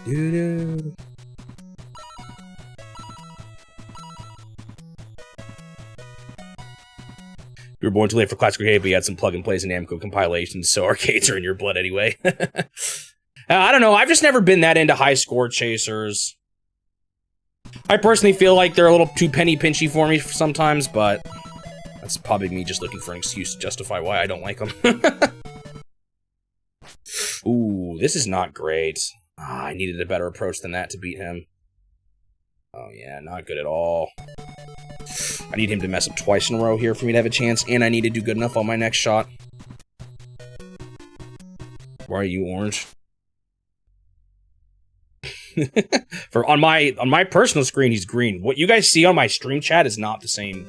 You were born too late for classic arcade, but you had some plug-and-plays and Namco compilations, so arcades are in your blood anyway. I don't know, I've just never been that into high score chasers. I personally feel like they're a little too penny pinchy for me sometimes, but that's probably me just looking for an excuse to justify why I don't like them. Ooh, this is not great. I needed a better approach than that to beat him. Oh yeah, not good at all. I need him to mess up twice in a row here for me to have a chance, and I need to do good enough on my next shot. Why are you orange? On my personal screen, he's green. What you guys see on my stream chat is not the same.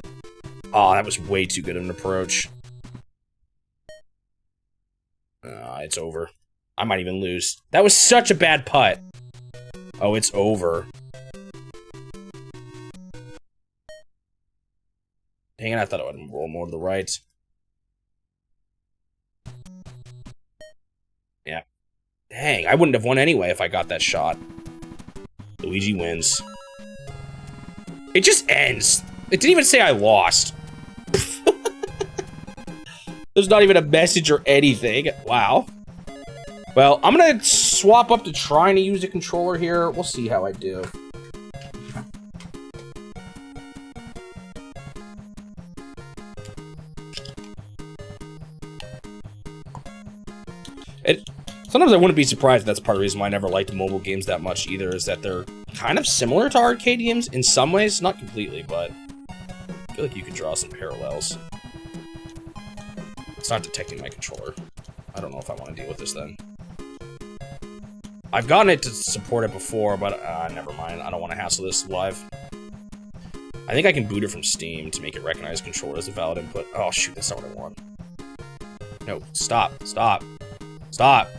Oh, that was way too good of an approach. It's over. I might even lose. That was such a bad putt. Oh, it's over. Dang it, I thought I would roll more to the right. Yeah. Dang, I wouldn't have won anyway if I got that shot. Luigi wins. It just ends. It didn't even say I lost. There's not even a message or anything. Wow. Well, I'm gonna swap up to trying to use a controller here. We'll see how I do. Sometimes I wouldn't be surprised if that's part of the reason why I never liked mobile games that much either, is that they're kind of similar to arcade games in some ways. Not completely, but I feel like you could draw some parallels. It's not detecting my controller. I don't know if I want to deal with this then. I've gotten it to support it before, but never mind. I don't want to hassle this live. I think I can boot it from Steam to make it recognize controller as a valid input. Oh shoot, that's not what I want. No, stop, stop, stop.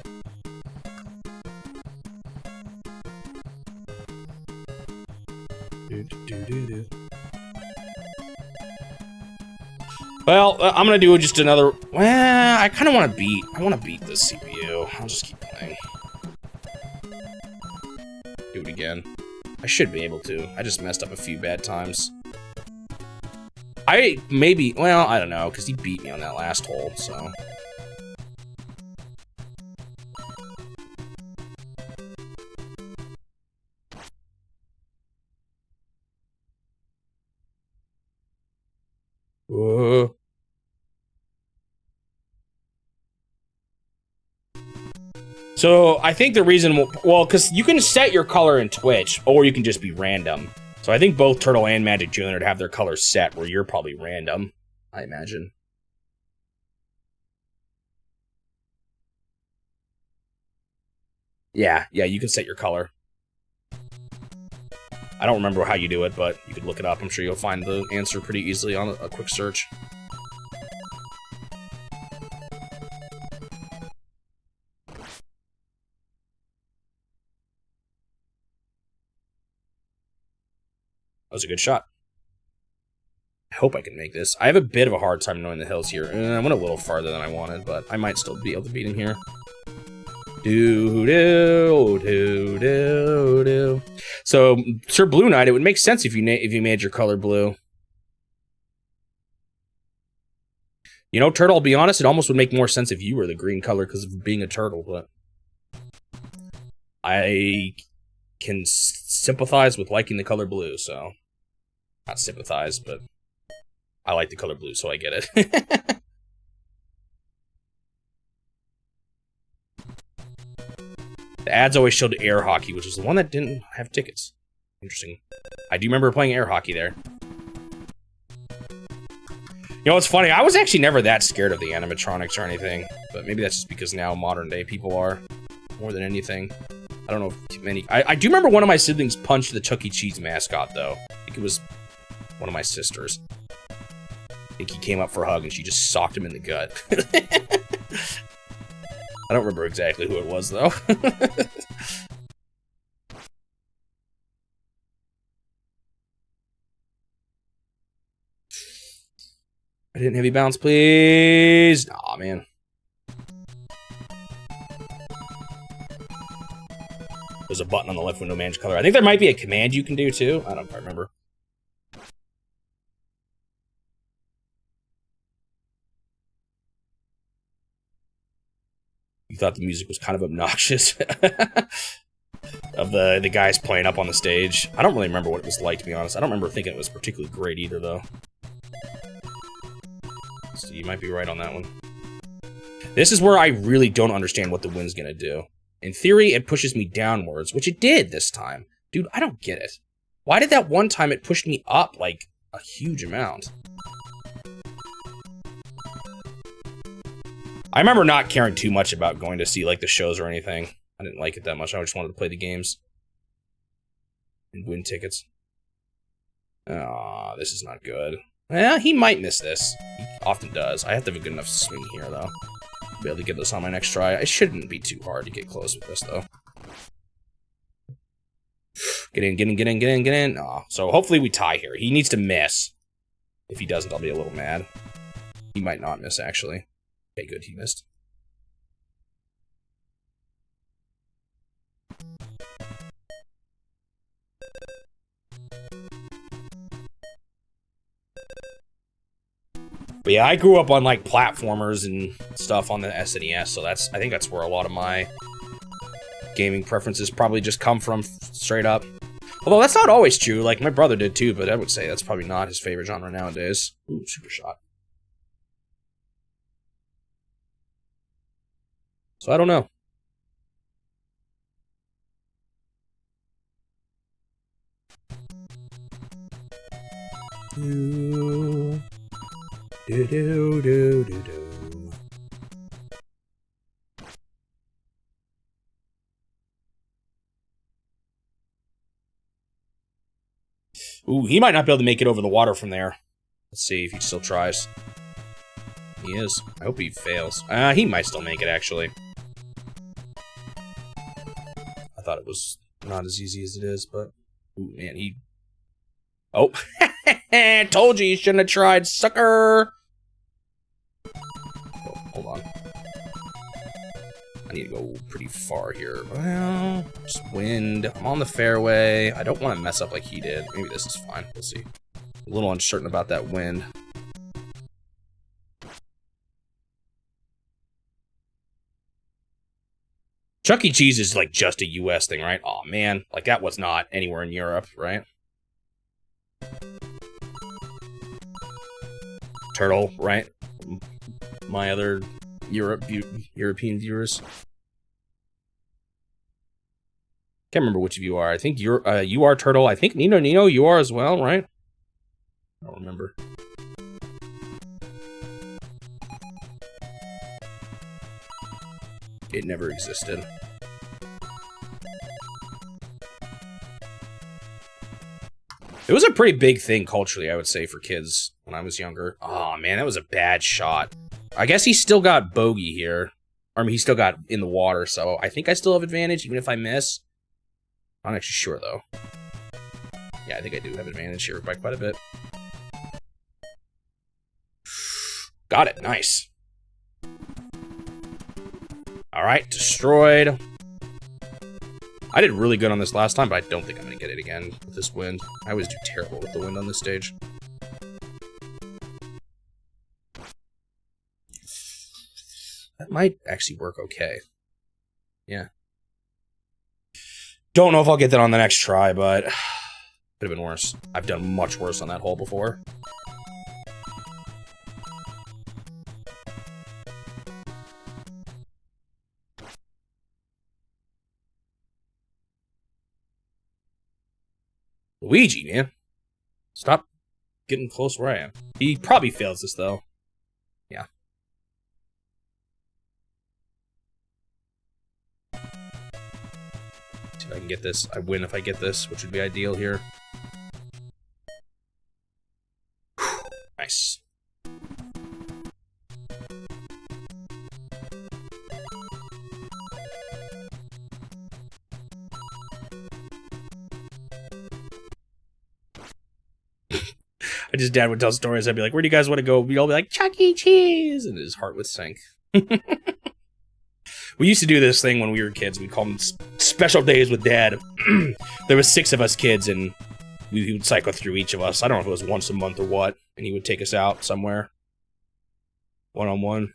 Well, I'm gonna do just another. Well, I kind of want to beat. I want to beat this CPU. I'll just keep playing. Do it again. I should be able to. I just messed up a few bad times. Well, I don't know, because he beat me on that last hole, so. So, I think the reason, well, because you can set your color in Twitch, or you can just be random. So I think both Turtle and Magic Jr. have their colors set, where you're probably random, I imagine. Yeah, you can set your color. I don't remember how you do it, but you could look it up. I'm sure you'll find the answer pretty easily on a quick search. That was a good shot. I hope I can make this. I have a bit of a hard time knowing the hills here. I went a little farther than I wanted, but I might still be able to beat him here. Do. So, Sir Blue Knight, it would make sense if you made your color blue. You know, Turtle, I'll be honest, it almost would make more sense if you were the green color because of being a turtle, but I can sympathize with liking the color blue, so not sympathize, but I like the color blue, so I get it. The ads always showed air hockey, which is the one that didn't have tickets. Interesting. I do remember playing air hockey there. You know, it's funny, I was actually never that scared of the animatronics or anything, but maybe that's just because now modern day people are, more than anything. I don't know if many... I do remember one of my siblings punched the Chuck E. Cheese mascot, though. I think it was one of my sisters. I think he came up for a hug and she just socked him in the gut. I don't remember exactly who it was, though. I didn't heavy bounce, please. Aw, man. There's a button on the left window, manage color. I think there might be a command you can do, too. I don't quite remember. You thought the music was kind of obnoxious. of the guys playing up on the stage. I don't really remember what it was like, to be honest. I don't remember thinking it was particularly great either, though. So you might be right on that one. This is where I really don't understand what the wind's gonna do. In theory, it pushes me downwards, which it did this time. Dude, I don't get it. Why did that one time it pushed me up, like, a huge amount? I remember not caring too much about going to see, like, the shows or anything. I didn't like it that much. I just wanted to play the games. And win tickets. Aw, this is not good. Yeah, he might miss this. He often does. I have to have a good enough swing here, though. Be able to get this on my next try. It shouldn't be too hard to get close with this, though. Get in, get in, get in, get in, get in. Aw, so hopefully we tie here. He needs to miss. If he doesn't, I'll be a little mad. He might not miss, actually. Okay, good, he missed. But yeah, I grew up on, like, platformers and stuff on the SNES, so I think that's where a lot of my gaming preferences probably just come from, straight up. Although that's not always true, like, my brother did too, but I would say that's probably not his favorite genre nowadays. Ooh, super shot. So I don't know. Ooh, he might not be able to make it over the water from there. Let's see if he still tries. He is. I hope he fails. He might still make it, actually. I thought it was not as easy as it is, but... Ooh, man, he... Oh! Told you shouldn't have tried, sucker! Oh, hold on. I need to go pretty far here. Well, just wind. I'm on the fairway. I don't want to mess up like he did. Maybe this is fine. We'll see. A little uncertain about that wind. Chuck E. Cheese is like just a US thing, right? Aw, man. Like, that was not anywhere in Europe, right? Turtle, right? My other European viewers. Can't remember which of you are. I think you are Turtle. I think Nino, you are as well, right? I don't remember. It never existed. It was a pretty big thing culturally, I would say, for kids when I was younger. Oh, man, that was a bad shot. I guess he still got bogey here. Or, I mean, he still got in the water, so I think I still have advantage, even if I miss. I'm not actually sure, though. Yeah, I think I do have advantage here by quite a bit. Got it, nice. Alright, destroyed. I did really good on this last time, but I don't think I'm going to get it again with this wind. I always do terrible with the wind on this stage. That might actually work okay. Yeah. Don't know if I'll get that on the next try, but could have been worse. I've done much worse on that hole before. Luigi, man. Stop getting close where I am. He probably fails this, though. Yeah. See if I can get this. I win if I get this, which would be ideal here. Whew. Nice. Dad would tell stories. I'd be like, where do you guys want to go? We'd all be like, Chuck E. Cheese! And his heart would sink. We used to do this thing when we were kids. We called them special days with Dad. There was 6 of us kids, and he would cycle through each of us. I don't know if it was once a month or what. And he would take us out somewhere. One-on-one.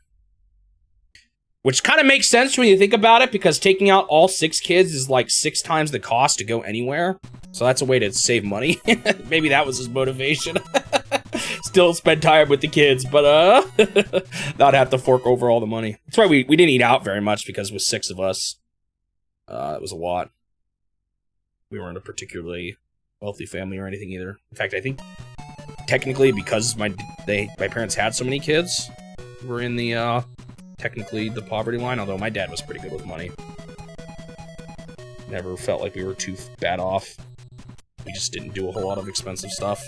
Which kind of makes sense when you think about it, because taking out all 6 kids is like 6 times the cost to go anywhere. So that's a way to save money. Maybe that was his motivation. Still spend time with the kids, but not have to fork over all the money. That's why we didn't eat out very much, because with 6 of us, it was a lot. We weren't a particularly wealthy family or anything either. In fact, I think technically because my parents had so many kids, we're in the technically the poverty line, although my dad was pretty good with money. Never felt like we were too bad off. We just didn't do a whole lot of expensive stuff.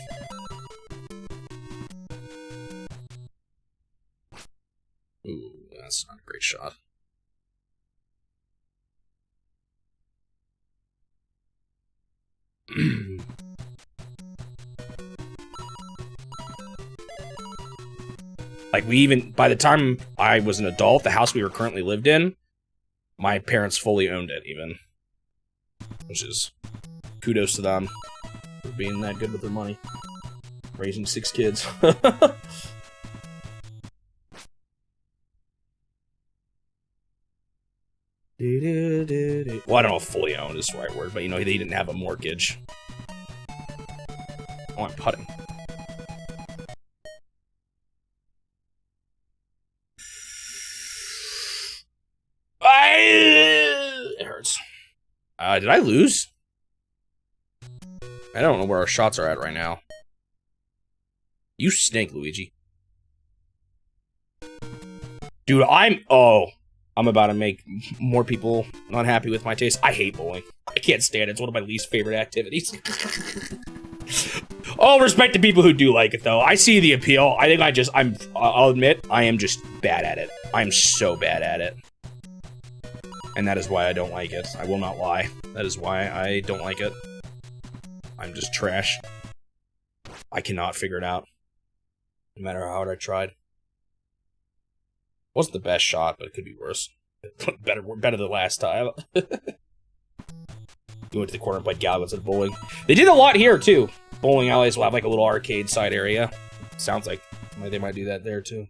Ooh, that's not a great shot. Like, by the time I was an adult, the house we were currently lived in, my parents fully owned it, even. Which is, kudos to them for being that good with their money. Raising 6 kids. Well, I don't know if fully owned is the right word, but you know, they didn't have a mortgage. Oh, I'm putting. It hurts. Did I lose? I don't know where our shots are at right now. You stink, Luigi. Dude, I'm about to make more people not happy with my taste. I hate bowling. I can't stand it. It's one of my least favorite activities. All respect to people who do like it, though. I see the appeal. I think I'll admit, I am just bad at it. I'm so bad at it. And that is why I don't like it. I will not lie. That is why I don't like it. I'm just trash. I cannot figure it out. No matter how hard I tried. Wasn't the best shot, but it could be worse. better than last time. We went to the corner and played Galaga instead of bowling. They did a lot here, too. Bowling alleys will have like a little arcade side area. Sounds like they might do that there, too.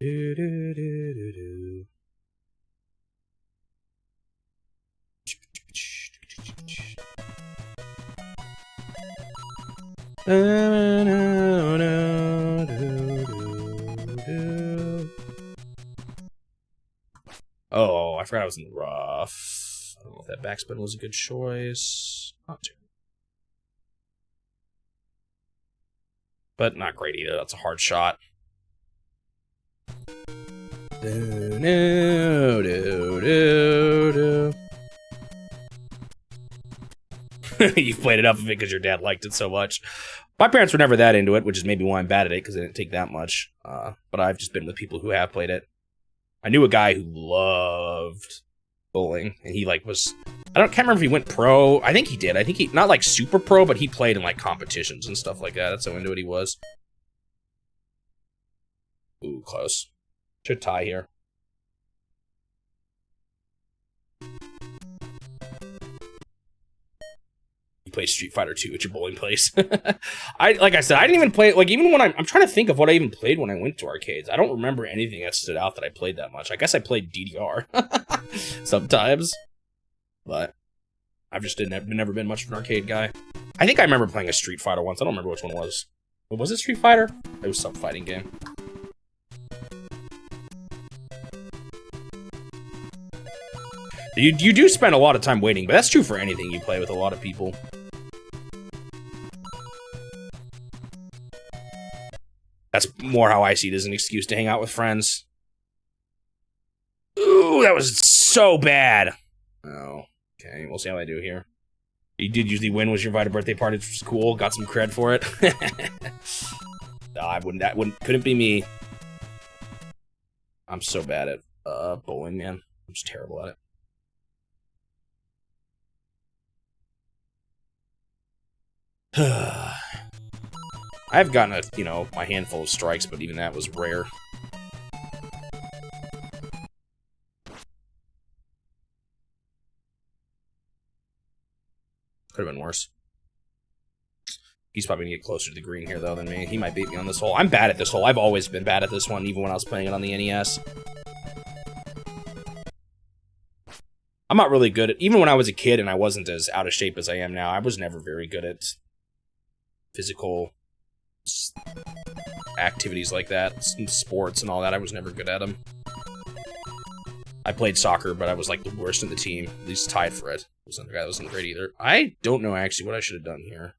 Do, do, do, do, do. Oh, I forgot I was in the rough. I don't know if that backspin was a good choice. Not too. But not great either. That's a hard shot. Do, do, do, do, do. You played enough of it because your dad liked it so much. My parents were never that into it, which is maybe why I'm bad at it, because it didn't take that much. But I've just been with people who have played it. I knew a guy who loved bowling, and he like was... can't remember if he went pro. I think he did. I think he... Not like super pro, but he played in like competitions and stuff like that. That's how into it he was. Ooh, close. Should tie here. You play Street Fighter 2 at your bowling place. Like I said, I didn't even play it. Like, even when I'm trying to think of what I even played when I went to arcades. I don't remember anything that stood out that I played that much. I guess I played DDR sometimes, but I've just never been much of an arcade guy. I think I remember playing a Street Fighter once. I don't remember which one it was. But was it Street Fighter? It was some fighting game. You do spend a lot of time waiting, but that's true for anything you play with a lot of people. That's more how I see it as an excuse to hang out with friends. Ooh, that was so bad. Oh, okay. We'll see how I do here. You did usually win. Was your invited birthday party, which was cool. Got some cred for it. No, couldn't be me. I'm so bad at bowling, man. I'm just terrible at it. I've gotten my handful of strikes, but even that was rare. Could have been worse. He's probably gonna get closer to the green here, though, than me. He might beat me on this hole. I'm bad at this hole. I've always been bad at this one, even when I was playing it on the NES. I'm not really good at... Even when I was a kid and I wasn't as out of shape as I am now, I was never very good at physical activities like that. Sports and all that. I was never good at them. I played soccer, but I was, like, the worst in the team. At least tied for it. That wasn't great either. I don't know, actually, what I should have done here.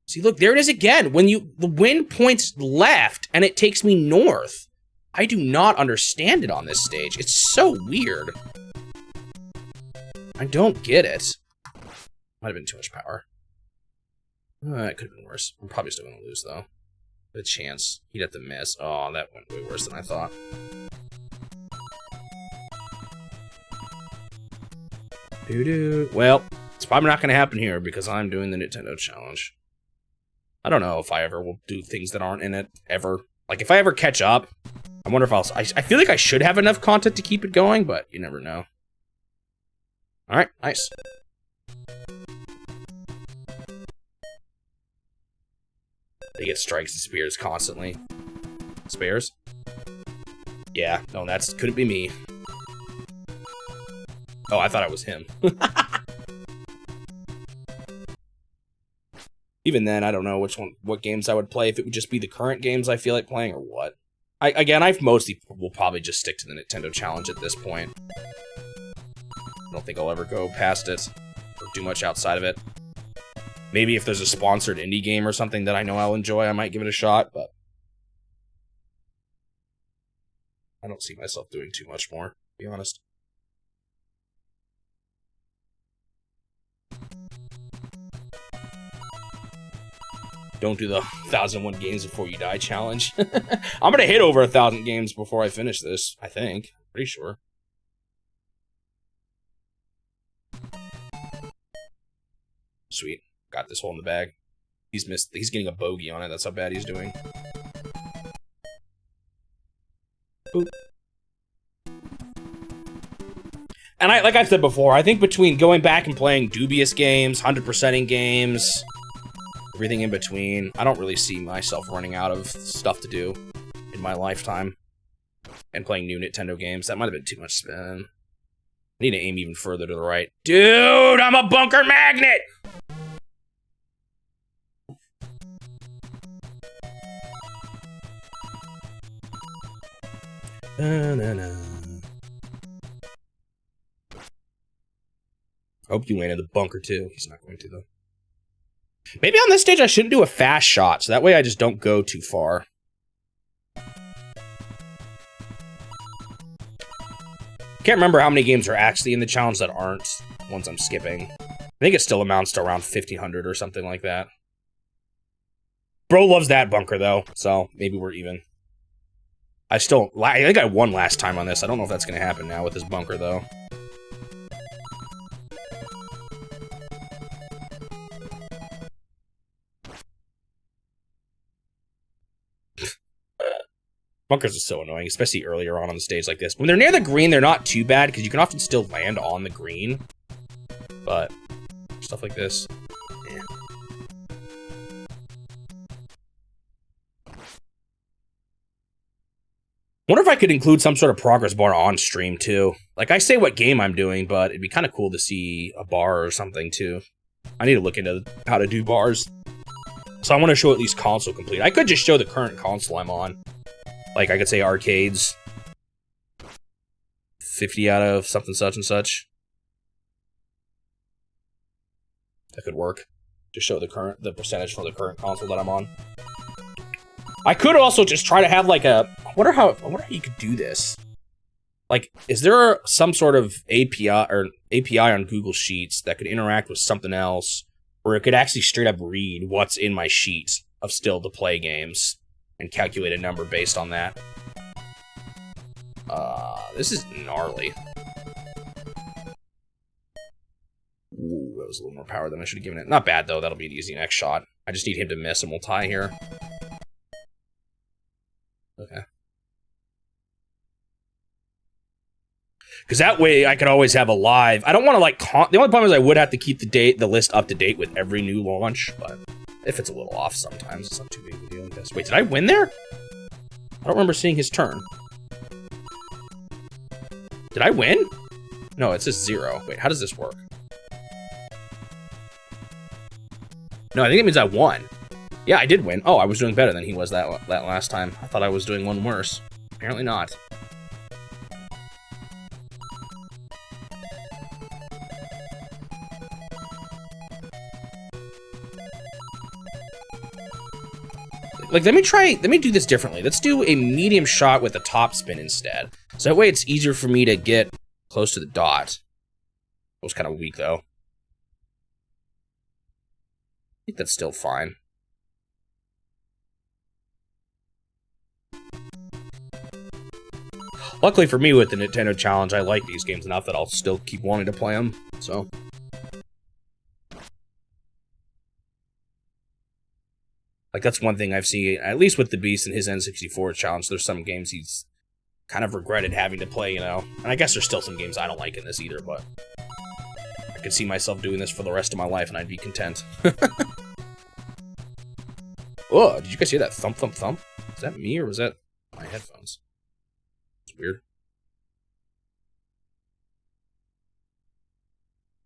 See, look, there it is again. When the wind points left, and it takes me north. I do not understand it on this stage. It's so weird. I don't get it. Might have been too much power. It could have been worse. I'm probably still going to lose, though. A chance. He'd have to miss. Oh, that went way worse than I thought. Doo-doo. Well, it's probably not going to happen here because I'm doing the Nintendo Challenge. I don't know if I ever will do things that aren't in it, ever. Like, if I ever catch up, I wonder if I'll... I feel like I should have enough content to keep it going, but you never know. Alright, nice. They get strikes and spears constantly. Spares? Yeah, no, that's couldn't be me. Oh, I thought it was him. Even then, I don't know what games I would play, if it would just be the current games I feel like playing or what. I mostly will probably just stick to the Nintendo Challenge at this point. I don't think I'll ever go past it or do much outside of it. Maybe if there's a sponsored indie game or something that I know I'll enjoy, I might give it a shot, but I don't see myself doing too much more, to be honest. Don't do the 1,001 games before you die challenge. I'm gonna hit over 1,000 games before I finish this, I think. Pretty sure. Sweet. Got this hole in the bag. He's getting a bogey on it. That's how bad he's doing. Boop. And like I said before, I think between going back and playing dubious games, 100%ing games, everything in between, I don't really see myself running out of stuff to do in my lifetime. And playing new Nintendo games. That might have been too much spin. I need to aim even further to the right. Dude, I'm a bunker magnet! Hope you landed the bunker too. He's not going to though. Maybe on this stage I shouldn't do a fast shot, so that way I just don't go too far. Can't remember how many games are actually in the challenge that aren't ones I'm skipping. I think it still amounts to around 1,500 or something like that. Bro loves that bunker though, so maybe we're even. I think I won last time on this. I don't know if that's going to happen now with this bunker, though. Bunkers are so annoying, especially earlier on the stage like this. When they're near the green, they're not too bad, because you can often still land on the green. But stuff like this, yeah. Wonder if I could include some sort of progress bar on stream, too. Like, I say what game I'm doing, but it'd be kind of cool to see a bar or something, too. I need to look into how to do bars. So I want to show at least console complete. I could just show the current console I'm on. Like, I could say arcades. 50 out of something such and such. That could work. Just show the percentage for the current console that I'm on. I could also just try to have like a... I wonder how you could do this. Like, is there some sort of API on Google Sheets that could interact with something else, where it could actually straight up read what's in my sheet of still to play games and calculate a number based on that? This is gnarly. Ooh, that was a little more power than I should have given it. Not bad though. That'll be an easy next shot. I just need him to miss and we'll tie here. Okay. Because that way I could always have a live. I don't want to like... The only problem is I would have to keep the list up to date with every new launch, but... if it's a little off sometimes, it's not too big of a deal, I guess. Wait, did I win there? I don't remember seeing his turn. Did I win? No, it says 0. Wait, how does this work? No, I think it means I won. Yeah, I did win. Oh, I was doing better than he was that last time. I thought I was doing one worse. Apparently not. Like, let me do this differently. Let's do a medium shot with a top spin instead. So that way it's easier for me to get close to the dot. It was kind of weak, though. I think that's still fine. Luckily for me with the Nintendo Challenge, I like these games enough that I'll still keep wanting to play them, so... Like, that's one thing I've seen, at least with the Beast and his N64 challenge, there's some games he's kind of regretted having to play, you know? And I guess there's still some games I don't like in this either, but... I could see myself doing this for the rest of my life and I'd be content. Oh, did you guys hear that thump, thump, thump? Is that me or was that my headphones? It's weird.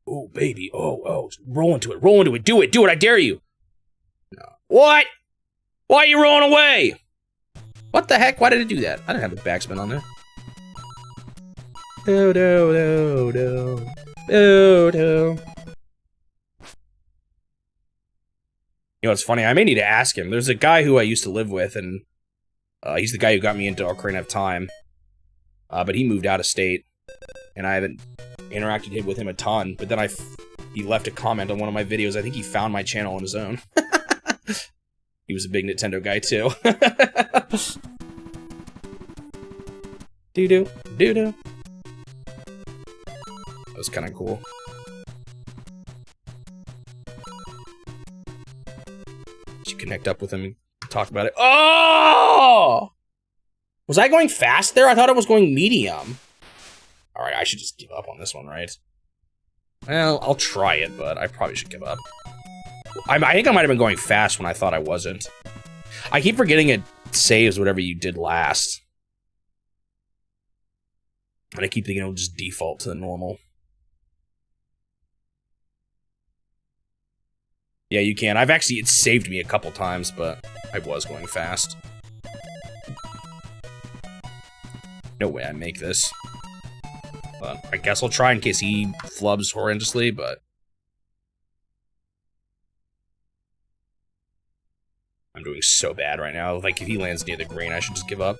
Oh, baby. Oh. Roll into it. Do it. I dare you. No. What? Why are you rolling away? What the heck? Why did it do that? I didn't have a backspin on there. No. You know, it's funny. I may need to ask him. There's a guy who I used to live with, and he's the guy who got me into Ocarina of Time. But he moved out of state, and I haven't interacted with him a ton. But then he left a comment on one of my videos. I think he found my channel on his own. He was a big Nintendo guy, too. Doo-doo. That was kind of cool. Did you connect up with him and talk about it? Oh! Was I going fast there? I thought I was going medium. Alright, I should just give up on this one, right? Well, I'll try it, but I probably should give up. I think I might have been going fast when I thought I wasn't. I keep forgetting it saves whatever you did last. And I keep thinking it'll just default to the normal. Yeah, you can. It saved me a couple times, but I was going fast. No way I make this. But I guess I'll try in case he flubs horrendously, but... I'm doing so bad right now. Like, if he lands near the green, I should just give up.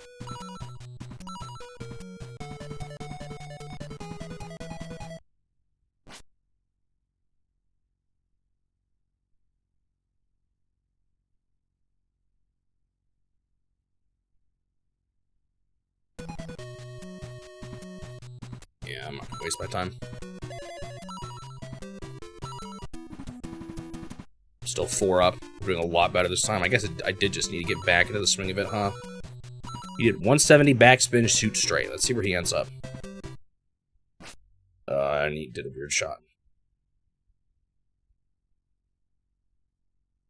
Yeah, I'm not gonna waste my time. Still 4 up. We're doing a lot better this time. I guess I did just need to get back into the swing of it, huh? He did 170 backspin, shoot straight. Let's see where he ends up. And he did a weird shot.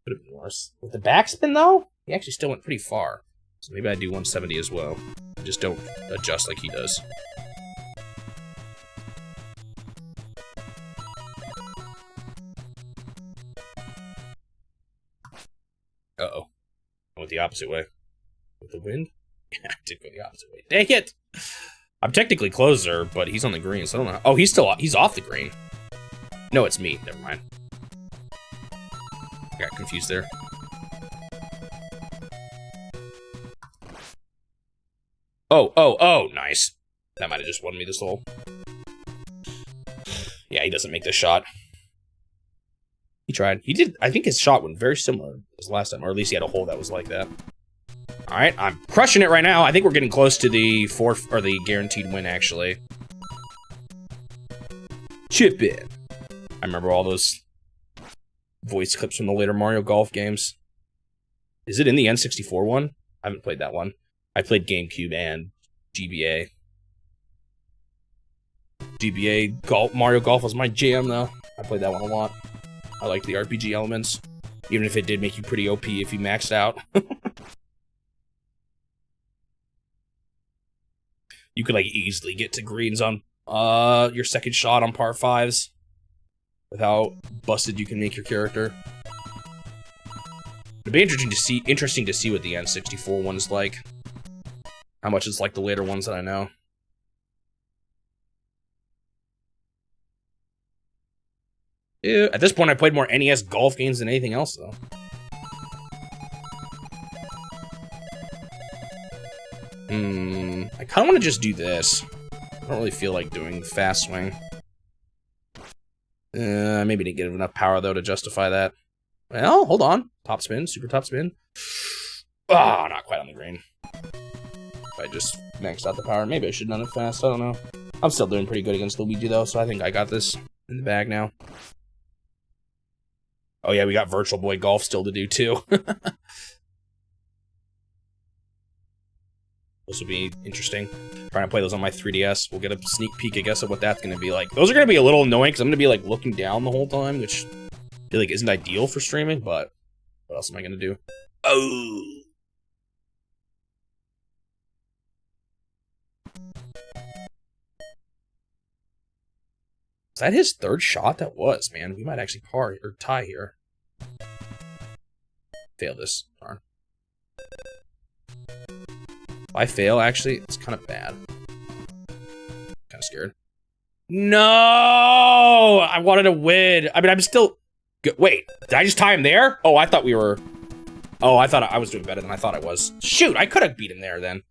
Could have been worse. With the backspin, though, he actually still went pretty far. So maybe I do 170 as well. I just don't adjust like he does. Uh-oh. I went the opposite way. With the wind? Yeah, I did go the opposite way. Dang it! I'm technically closer, but he's on the green, so I don't know. Oh, he's off the green. No, it's me. Never mind. I got confused there. Oh, nice. That might have just won me this hole. Yeah, he doesn't make this shot. He tried. He did. I think his shot went very similar as last time, or at least he had a hole that was like that. All right, I'm crushing it right now. I think we're getting close to the fourth, or the guaranteed win, actually. Chip in. I remember all those voice clips from the later Mario Golf games. Is it in the N64 one? I haven't played that one. I played GameCube and GBA. GBA Mario Golf was my jam, though. I played that one a lot. I like the RPG elements. Even if it did make you pretty OP if you maxed out. You could, like, easily get to greens on your second shot on par 5s with how busted you can make your character. It'd be interesting to see what the N64 one is like. How much it's like the later ones that I know. Yeah, at this point, I played more NES golf games than anything else, though. I kind of want to just do this. I don't really feel like doing fast swing. Maybe didn't get enough power, though, to justify that. Well, hold on. Top spin, super top spin. Ah, not quite on the green. If I just maxed out the power, maybe I should have done it fast. I don't know. I'm still doing pretty good against Luigi, though, so I think I got this in the bag now. Oh, yeah, we got Virtual Boy Golf still to do, too. Those will be interesting. Trying to play those on my 3DS. We'll get a sneak peek, I guess, of what that's going to be like. Those are going to be a little annoying, because I'm going to be, like, looking down the whole time, which I feel like isn't ideal for streaming, but what else am I going to do? Oh! Is that his third shot? That was, man. We might actually par or tie here. Fail this. Darn. If I fail, actually, it's kind of bad. Kind of scared. No! I wanted to win. I mean, I'm still... Wait, did I just tie him there? Oh, I thought we were... Oh, I thought I was doing better than I thought I was. Shoot, I could have beat him there, then.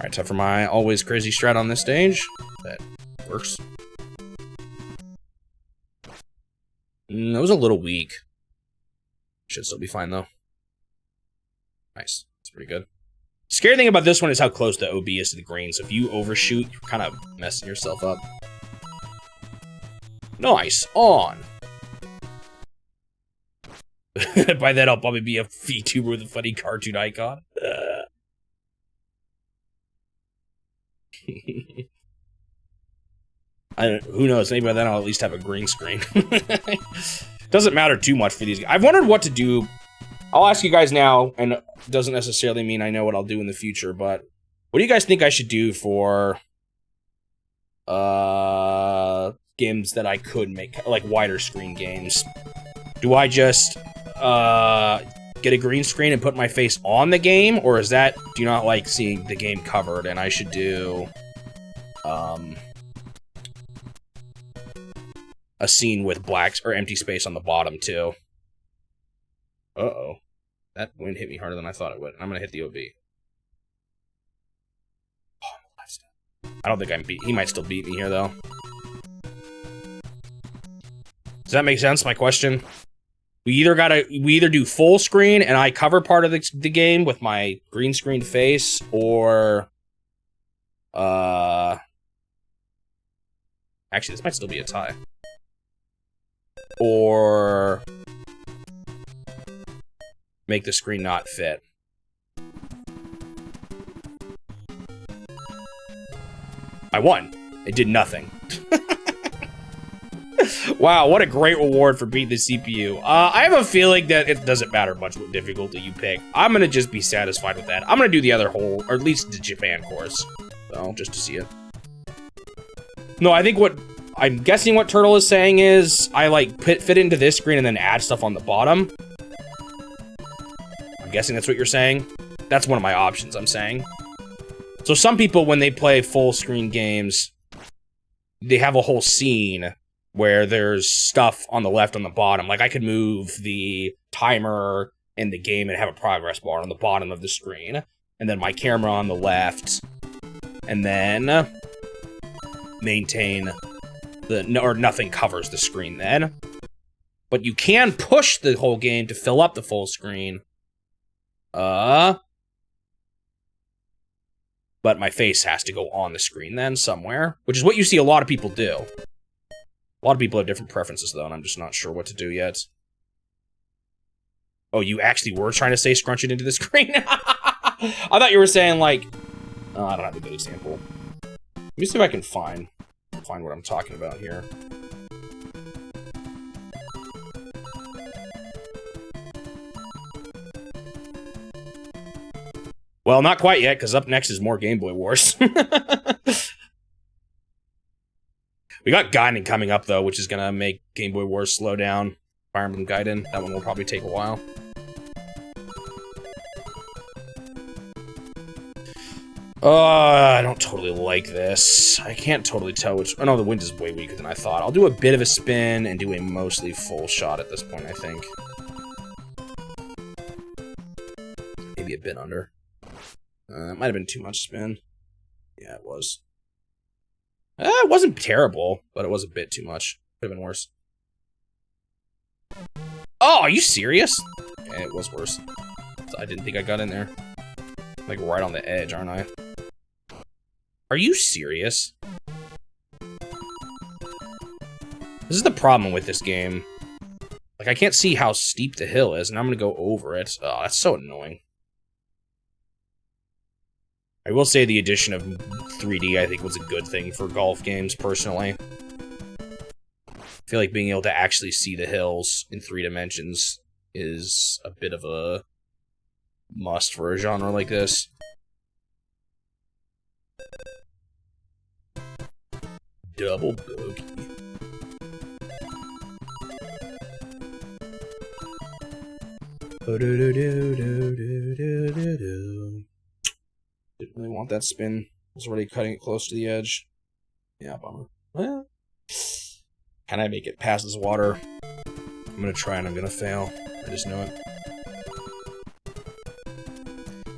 Alright, time for my always crazy strat on this stage. That works. That was a little weak. Should still be fine, though. Nice. That's pretty good. Scary thing about this one is how close the OB is to the green, so if you overshoot, you're kind of messing yourself up. Nice. On. By that, I'll probably be a VTuber with a funny cartoon icon. Who knows? Maybe by then I'll at least have a green screen. Doesn't matter too much for these guys. I've wondered what to do. I'll ask you guys now, and it doesn't necessarily mean I know what I'll do in the future, but what do you guys think I should do for games that I could make, like wider screen games? Do I just get a green screen and put my face on the game, or is that, do you not like seeing the game covered, and I should do a scene with blacks or empty space on the bottom too? Uh-oh. That wind hit me harder than I thought it would. I'm gonna hit the OB. Oh, I don't think I'm beat. He might still beat me here, though. Does that make sense, my question? We either do full screen and I cover part of the game with my green screen face, or actually, this might still be a tie. Or make the screen not fit. I won. It did nothing. Wow, what a great reward for beating the CPU. I have a feeling that it doesn't matter much what difficulty you pick. I'm gonna just be satisfied with that. I'm gonna do the other hole, or at least the Japan course. So, just to see it. No, I think I'm guessing what Turtle is saying is, I like fit into this screen and then add stuff on the bottom. I'm guessing that's what you're saying. That's one of my options, I'm saying. So some people, when they play full screen games, they have a whole scene where there's stuff on the left, on the bottom. Like, I could move the timer in the game and have a progress bar on the bottom of the screen, and then my camera on the left, and then maintain or nothing covers the screen then. But you can push the whole game to fill up the full screen. But my face has to go on the screen then somewhere, which is what you see a lot of people do. A lot of people have different preferences, though, and I'm just not sure what to do yet. Oh, you actually were trying to say scrunch it into the screen? I thought you were saying, like... I don't have a good example. Let me see if I can find what I'm talking about here. Well, not quite yet, because up next is more Game Boy Wars. We got Gaiden coming up, though, which is going to make Game Boy Wars slow down. Fire Emblem Gaiden. That one will probably take a while. I don't totally like this. I can't totally tell which... Oh, no, the wind is way weaker than I thought. I'll do a bit of a spin and do a mostly full shot at this point, I think. Maybe a bit under. It might have been too much spin. Yeah, it was. It wasn't terrible, but it was a bit too much. Could have been worse. Oh, are you serious? Okay, it was worse. I didn't think I got in there. Like, right on the edge, aren't I? Are you serious? This is the problem with this game. Like, I can't see how steep the hill is, and I'm gonna go over it. Oh, that's so annoying. I will say the addition of 3D, I think, was a good thing for golf games, personally. I feel like being able to actually see the hills in 3 dimensions is a bit of a must for a genre like this. Double bogey. Didn't really want that spin. I was already cutting it close to the edge. Yeah, bummer. Well, can I make it past this water? I'm gonna try and I'm gonna fail. I just know it.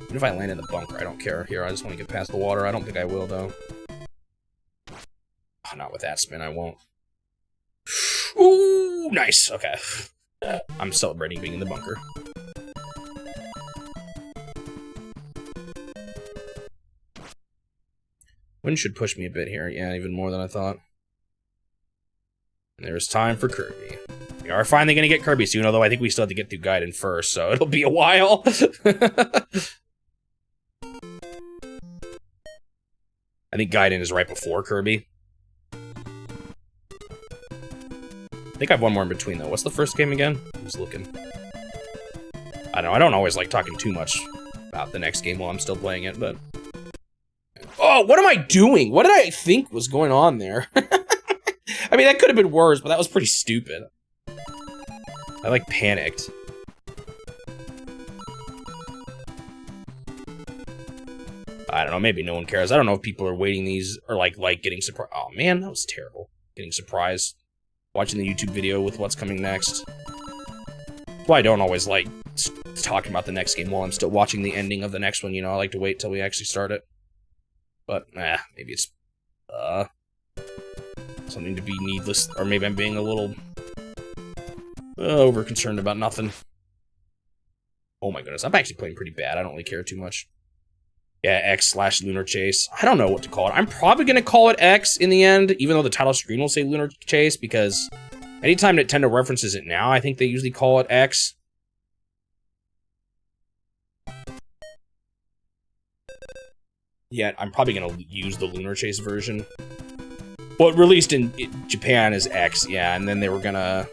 Even if I land in the bunker, I don't care. Here, I just want to get past the water. I don't think I will, though. Oh, not with that spin, I won't. Ooh, nice. Okay. I'm celebrating being in the bunker. Wind should push me a bit here. Yeah, even more than I thought. And there's time for Kirby. We are finally going to get Kirby soon, although I think we still have to get through Gaiden first, so it'll be a while. I think Gaiden is right before Kirby. I think I have one more in between, though. What's the first game again? I'm just looking. I don't always like talking too much about the next game while I'm still playing it, but... Oh, what am I doing? What did I think was going on there? I mean, that could have been worse, but that was pretty stupid. I, like, panicked. I don't know, maybe no one cares. I don't know if people are waiting these, or, like getting surprised. Oh, man, that was terrible. Getting surprised. Watching the YouTube video with what's coming next. That's why I don't always like talking about the next game while I'm still watching the ending of the next one, you know? I like to wait till we actually start it. But, maybe it's, something to be needless, or maybe I'm being a little over-concerned about nothing. Oh my goodness, I'm actually playing pretty bad. I don't really care too much. Yeah, X/Lunar Chase. I don't know what to call it. I'm probably going to call it X in the end, even though the title screen will say Lunar Chase, because anytime Nintendo references it now, I think they usually call it X. Yeah, I'm probably going to use the Lunar Chase version. Well, it released in Japan as X, yeah, and then they were going to...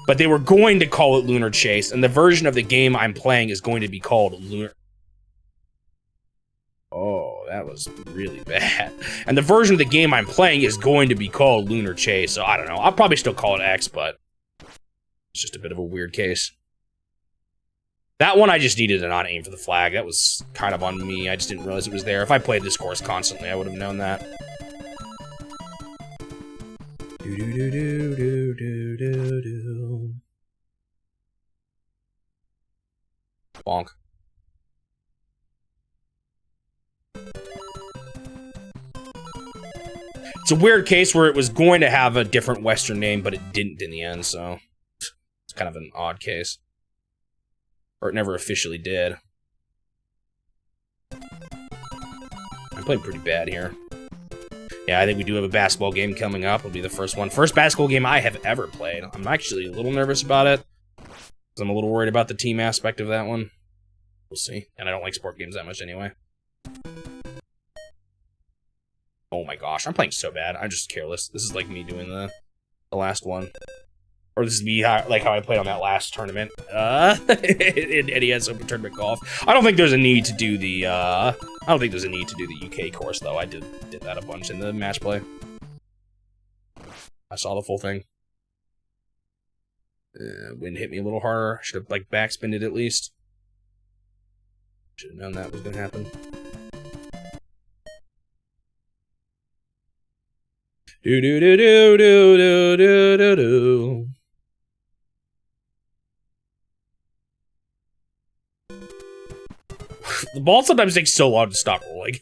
But they were going to call it Lunar Chase, and the version of the game I'm playing is going to be called Lunar... Oh, that was really bad. And the version of the game I'm playing is going to be called Lunar Chase, so I don't know. I'll probably still call it X, but... It's just a bit of a weird case. That one I just needed to not aim for the flag. That was kind of on me. I just didn't realize it was there. If I played this course constantly, I would have known that. Bonk. It's a weird case where it was going to have a different Western name, but it didn't in the end, so... It's kind of an odd case. Or it never officially did. I'm playing pretty bad here. Yeah, I think we do have a basketball game coming up. It'll be the first one. First basketball game I have ever played. I'm actually a little nervous about it. Because I'm a little worried about the team aspect of that one. We'll see. And I don't like sport games that much anyway. Oh my gosh, I'm playing so bad. I'm just careless. This is like me doing the last one. Or this is me, like how I played on that last tournament, in NES Open Tournament Golf. I don't think there's a need to do the, I don't think there's a need to do the UK course, though. I did that a bunch in the match play. I saw the full thing. Wind hit me a little harder. Should have, like, backspinned it at least. Should have known that was gonna happen. Do do do do do do do do do. The ball sometimes takes so long to stop rolling.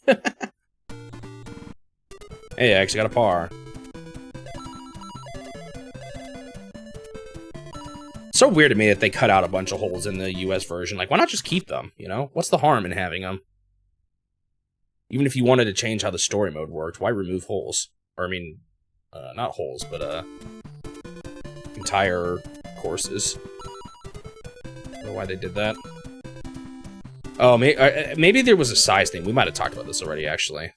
Hey, I actually got a par. So weird to me that they cut out a bunch of holes in the US version. Like, why not just keep them, you know? What's the harm in having them? Even if you wanted to change how the story mode worked, why remove holes? Or, I mean, not holes, but, entire courses. I don't know why they did that. Oh, maybe there was a size thing. We might have talked about this already, actually.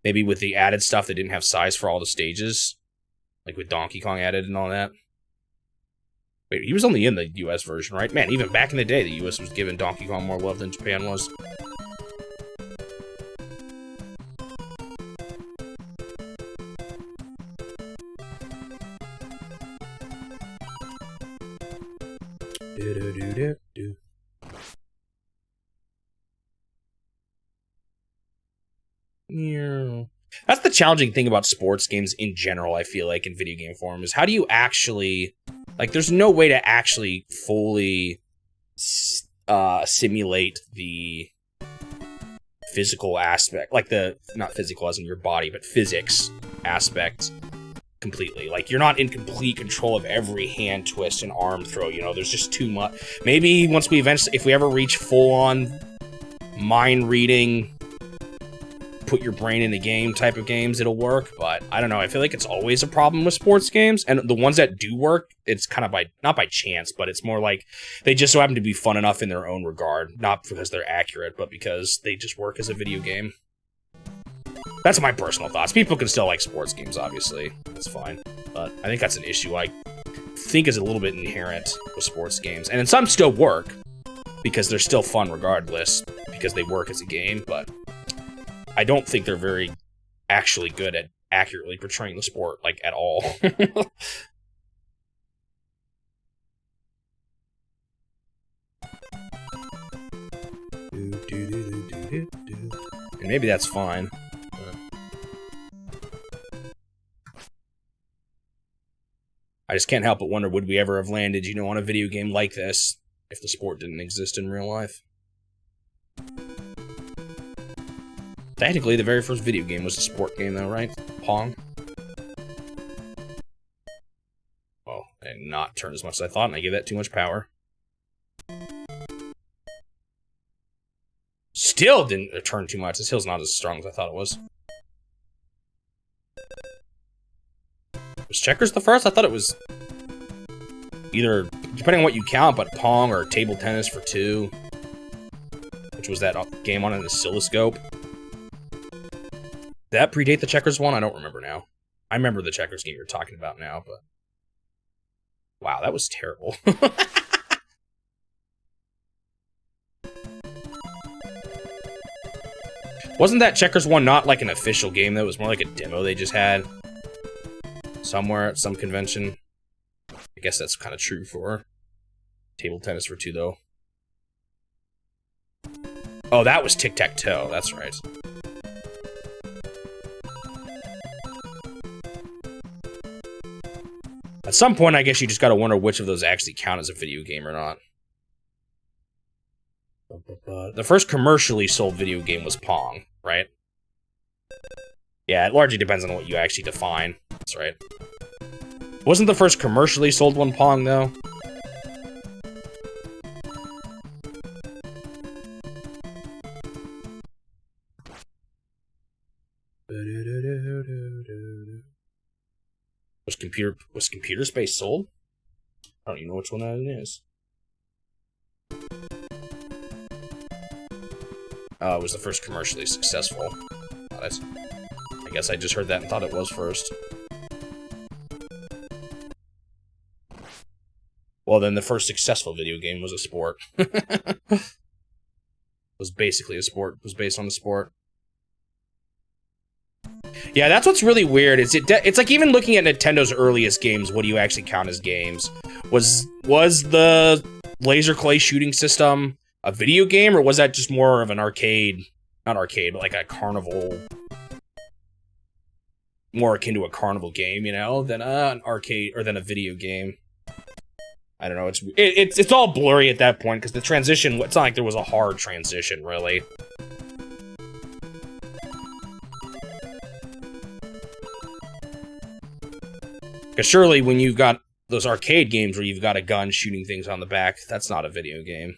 Maybe with the added stuff, they didn't have size for all the stages. Like with Donkey Kong added and all that. Wait, he was only in the US version, right? Man, even back in the day, the US was giving Donkey Kong more love than Japan was. Do-do-do-do-do. Yeah. That's the challenging thing about sports games in general, I feel like, in video game form, is how do you actually... Like, there's no way to actually fully simulate the physical aspect. Like, not physical as in your body, but physics aspect completely. Like, you're not in complete control of every hand twist and arm throw, you know? There's just too much. Maybe once we eventually... If we ever reach full-on mind reading... put your brain in the game type of games, it'll work, but I don't know. I feel like it's always a problem with sports games, and the ones that do work, it's kind of not by chance, but it's more like they just so happen to be fun enough in their own regard, not because they're accurate, but because they just work as a video game. That's my personal thoughts. People can still like sports games, obviously. That's fine, but I think that's an issue I think is a little bit inherent with sports games, and some still work because they're still fun regardless, because they work as a game, but I don't think they're very actually good at accurately portraying the sport, like, at all. And maybe that's fine. I just can't help but wonder, would we ever have landed, you know, on a video game like this if the sport didn't exist in real life? Technically, the very first video game was a sport game, though, right? Pong. Well, and not turn as much as I thought, and I gave that too much power. Still didn't turn too much. This hill's not as strong as I thought it was. Was checkers the first? I thought it was either, depending on what you count, but Pong or table tennis for 2. Which was that game on an oscilloscope. Did that predate the checkers one? I don't remember now. I remember the checkers game you're talking about now, but... Wow, that was terrible. Wasn't that checkers one not like an official game, though? It was more like a demo they just had somewhere at some convention. I guess that's kind of true for table tennis for 2, though. Oh, that was tic-tac-toe. That's right. At some point, I guess you just gotta wonder which of those actually count as a video game or not. The first commercially sold video game was Pong, right? Yeah, it largely depends on what you actually define. That's right. Wasn't the first commercially sold one Pong, though? Was Computer Space sold? I don't even know which one that is. Oh, it was the first commercially successful. I guess I just heard that and thought it was first. Well, then the first successful video game was a sport. Was basically a sport. Was based on a sport. Yeah, that's what's really weird. Is it's like even looking at Nintendo's earliest games, what do you actually count as games? Was the laser clay shooting system a video game, or was that just more of an arcade? Not arcade, but like a carnival. More akin to a carnival game, you know, than an arcade or than a video game. I don't know. It's all blurry at that point because the transition. It's not like there was a hard transition, really. Because surely when you've got those arcade games where you've got a gun shooting things on the back, that's not a video game.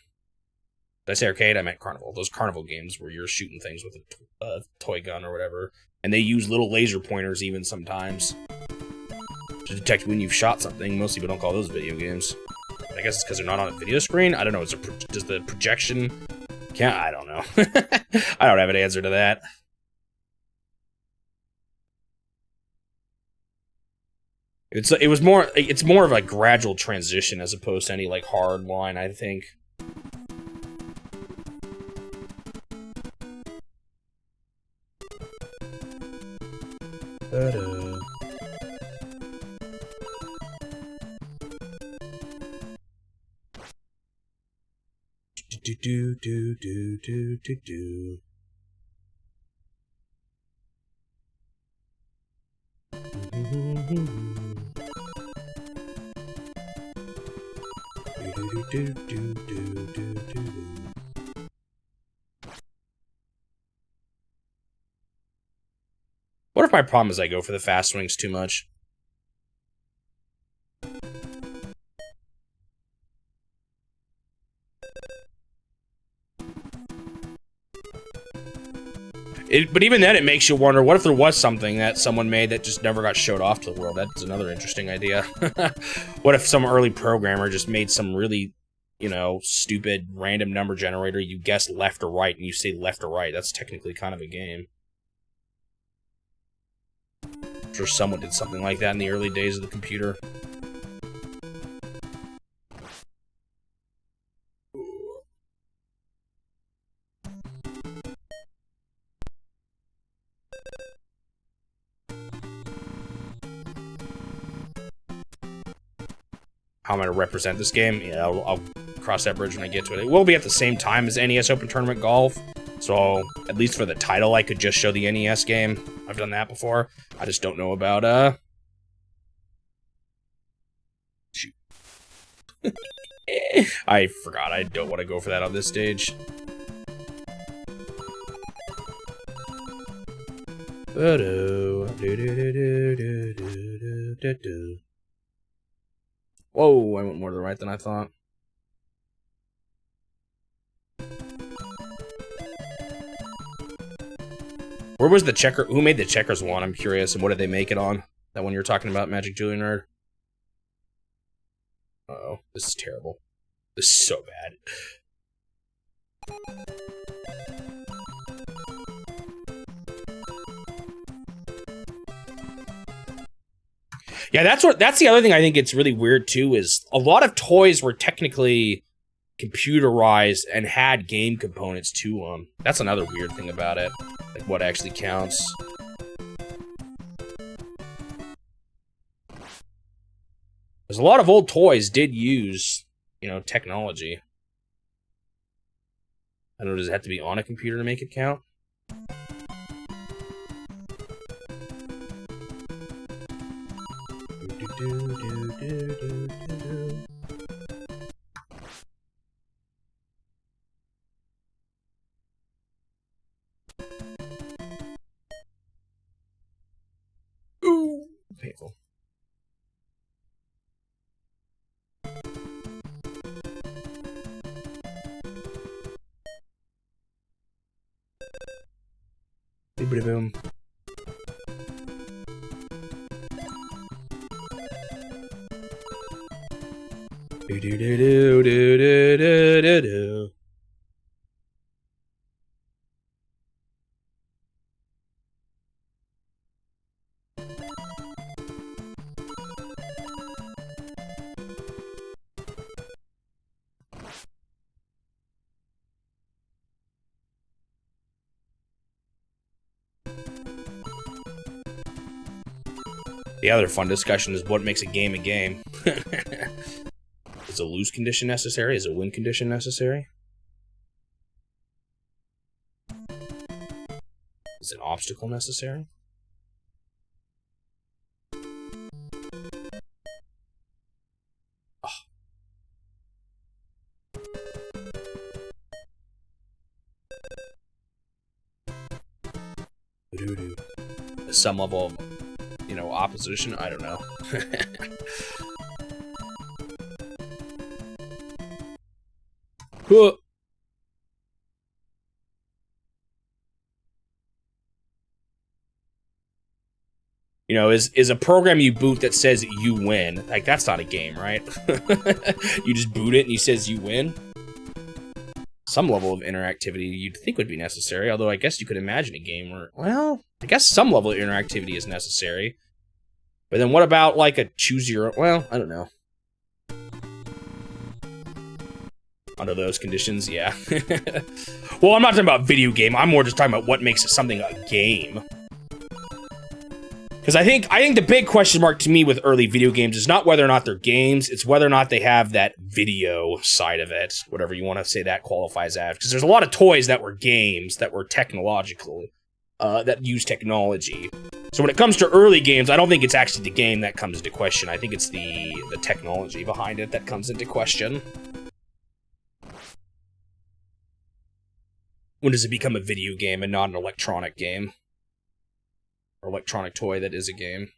Did I say arcade? I meant carnival. Those carnival games where you're shooting things with a toy gun or whatever. And they use little laser pointers even sometimes to detect when you've shot something. Most people don't call those video games. I guess it's because they're not on a video screen? I don't know. Does the projection count? I don't know. I don't have an answer to that. It's more of a gradual transition as opposed to any like hard line, I think. What if my problem is I go for the fast swings too much? But even then, it makes you wonder, what if there was something that someone made that just never got showed off to the world? That's another interesting idea. What if some early programmer just made some really, you know, stupid random number generator, you guess left or right, and you say left or right? That's technically kind of a game. I'm sure someone did something like that in the early days of the computer. How am I going to represent this game? Yeah, I'll cross that bridge when I get to it. It will be at the same time as NES Open Tournament Golf, so at least for the title, I could just show the NES game. I've done that before. I just don't know about, shoot. I forgot. I don't want to go for that on this stage. Whoa, I went more to the right than I thought. Where was the checker? Who made the checkers one? I'm curious. And what did they make it on? That one you were talking about, Magic Julie Nerd? Uh-oh. This is terrible. This is so bad. Yeah, that's the other thing I think it's really weird too, is a lot of toys were technically computerized and had game components to them. That's another weird thing about it. Like what actually counts. Because a lot of old toys did use, you know, technology. I don't know, does it have to be on a computer to make it count? Ooh, painful. Boom. Do. The other fun discussion is what makes a game a game. Is a lose condition necessary? Is a win condition necessary? Is an obstacle necessary? Oh. Some level of, you know, opposition? I don't know. You know, is a program you boot that says you win, like, that's not a game, right? You just boot it and it says you win. Some level of interactivity you'd think would be necessary, although I guess you could imagine a game where, well, I guess some level of interactivity is necessary. But then what about, like, a choose your, well, I don't know. Under those conditions, yeah. Well, I'm not talking about video game, I'm more just talking about what makes something a game. Because I think the big question mark to me with early video games is not whether or not they're games, it's whether or not they have that video side of it, whatever you want to say that qualifies as. Because there's a lot of toys that were games, that were technological, that use technology. So when it comes to early games, I don't think it's actually the game that comes into question. I think it's the technology behind it that comes into question. When does it become a video game and not an electronic game? Or electronic toy that is a game.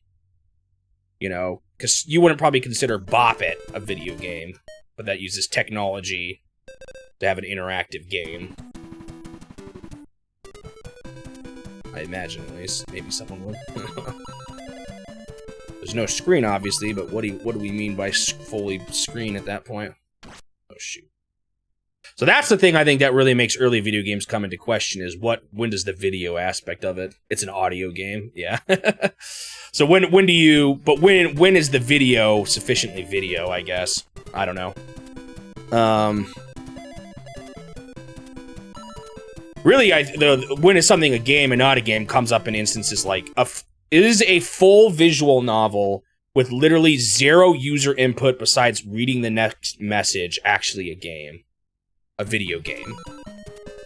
You know, because you wouldn't probably consider Bop It a video game, but that uses technology to have an interactive game. I imagine, at least. Maybe someone would. There's no screen, obviously, but what do we mean by fully screen at that point? Oh, shoot. So that's the thing I think that really makes early video games come into question is when does the video aspect of it? It's an audio game, yeah. So when is the video sufficiently video, I guess? I don't know. Really, when is something a game and not a game comes up in instances like it is a full visual novel with literally zero user input besides reading the next message actually a game. A video game.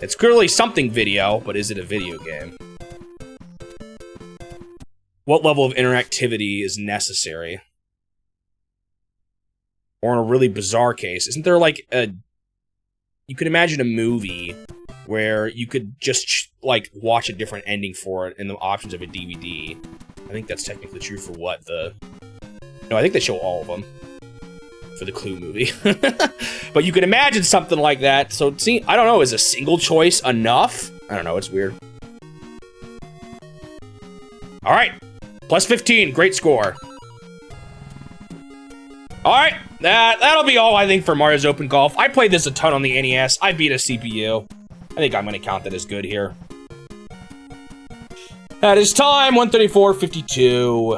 It's clearly something video, but is it a video game? What level of interactivity is necessary? Or in a really bizarre case, isn't there like you could imagine a movie where you could just like watch a different ending for it in the options of a DVD. I think that's technically true for what no, I think they show all of them. For the Clue movie. But you can imagine something like that. So, see, I don't know, is a single choice enough? I don't know, it's weird. Alright, plus 15, great score. Alright, that'll be all, I think, for Mario's Open Golf. I played this a ton on the NES. I beat a CPU. I think I'm going to count that as good here. That is time, 134.52.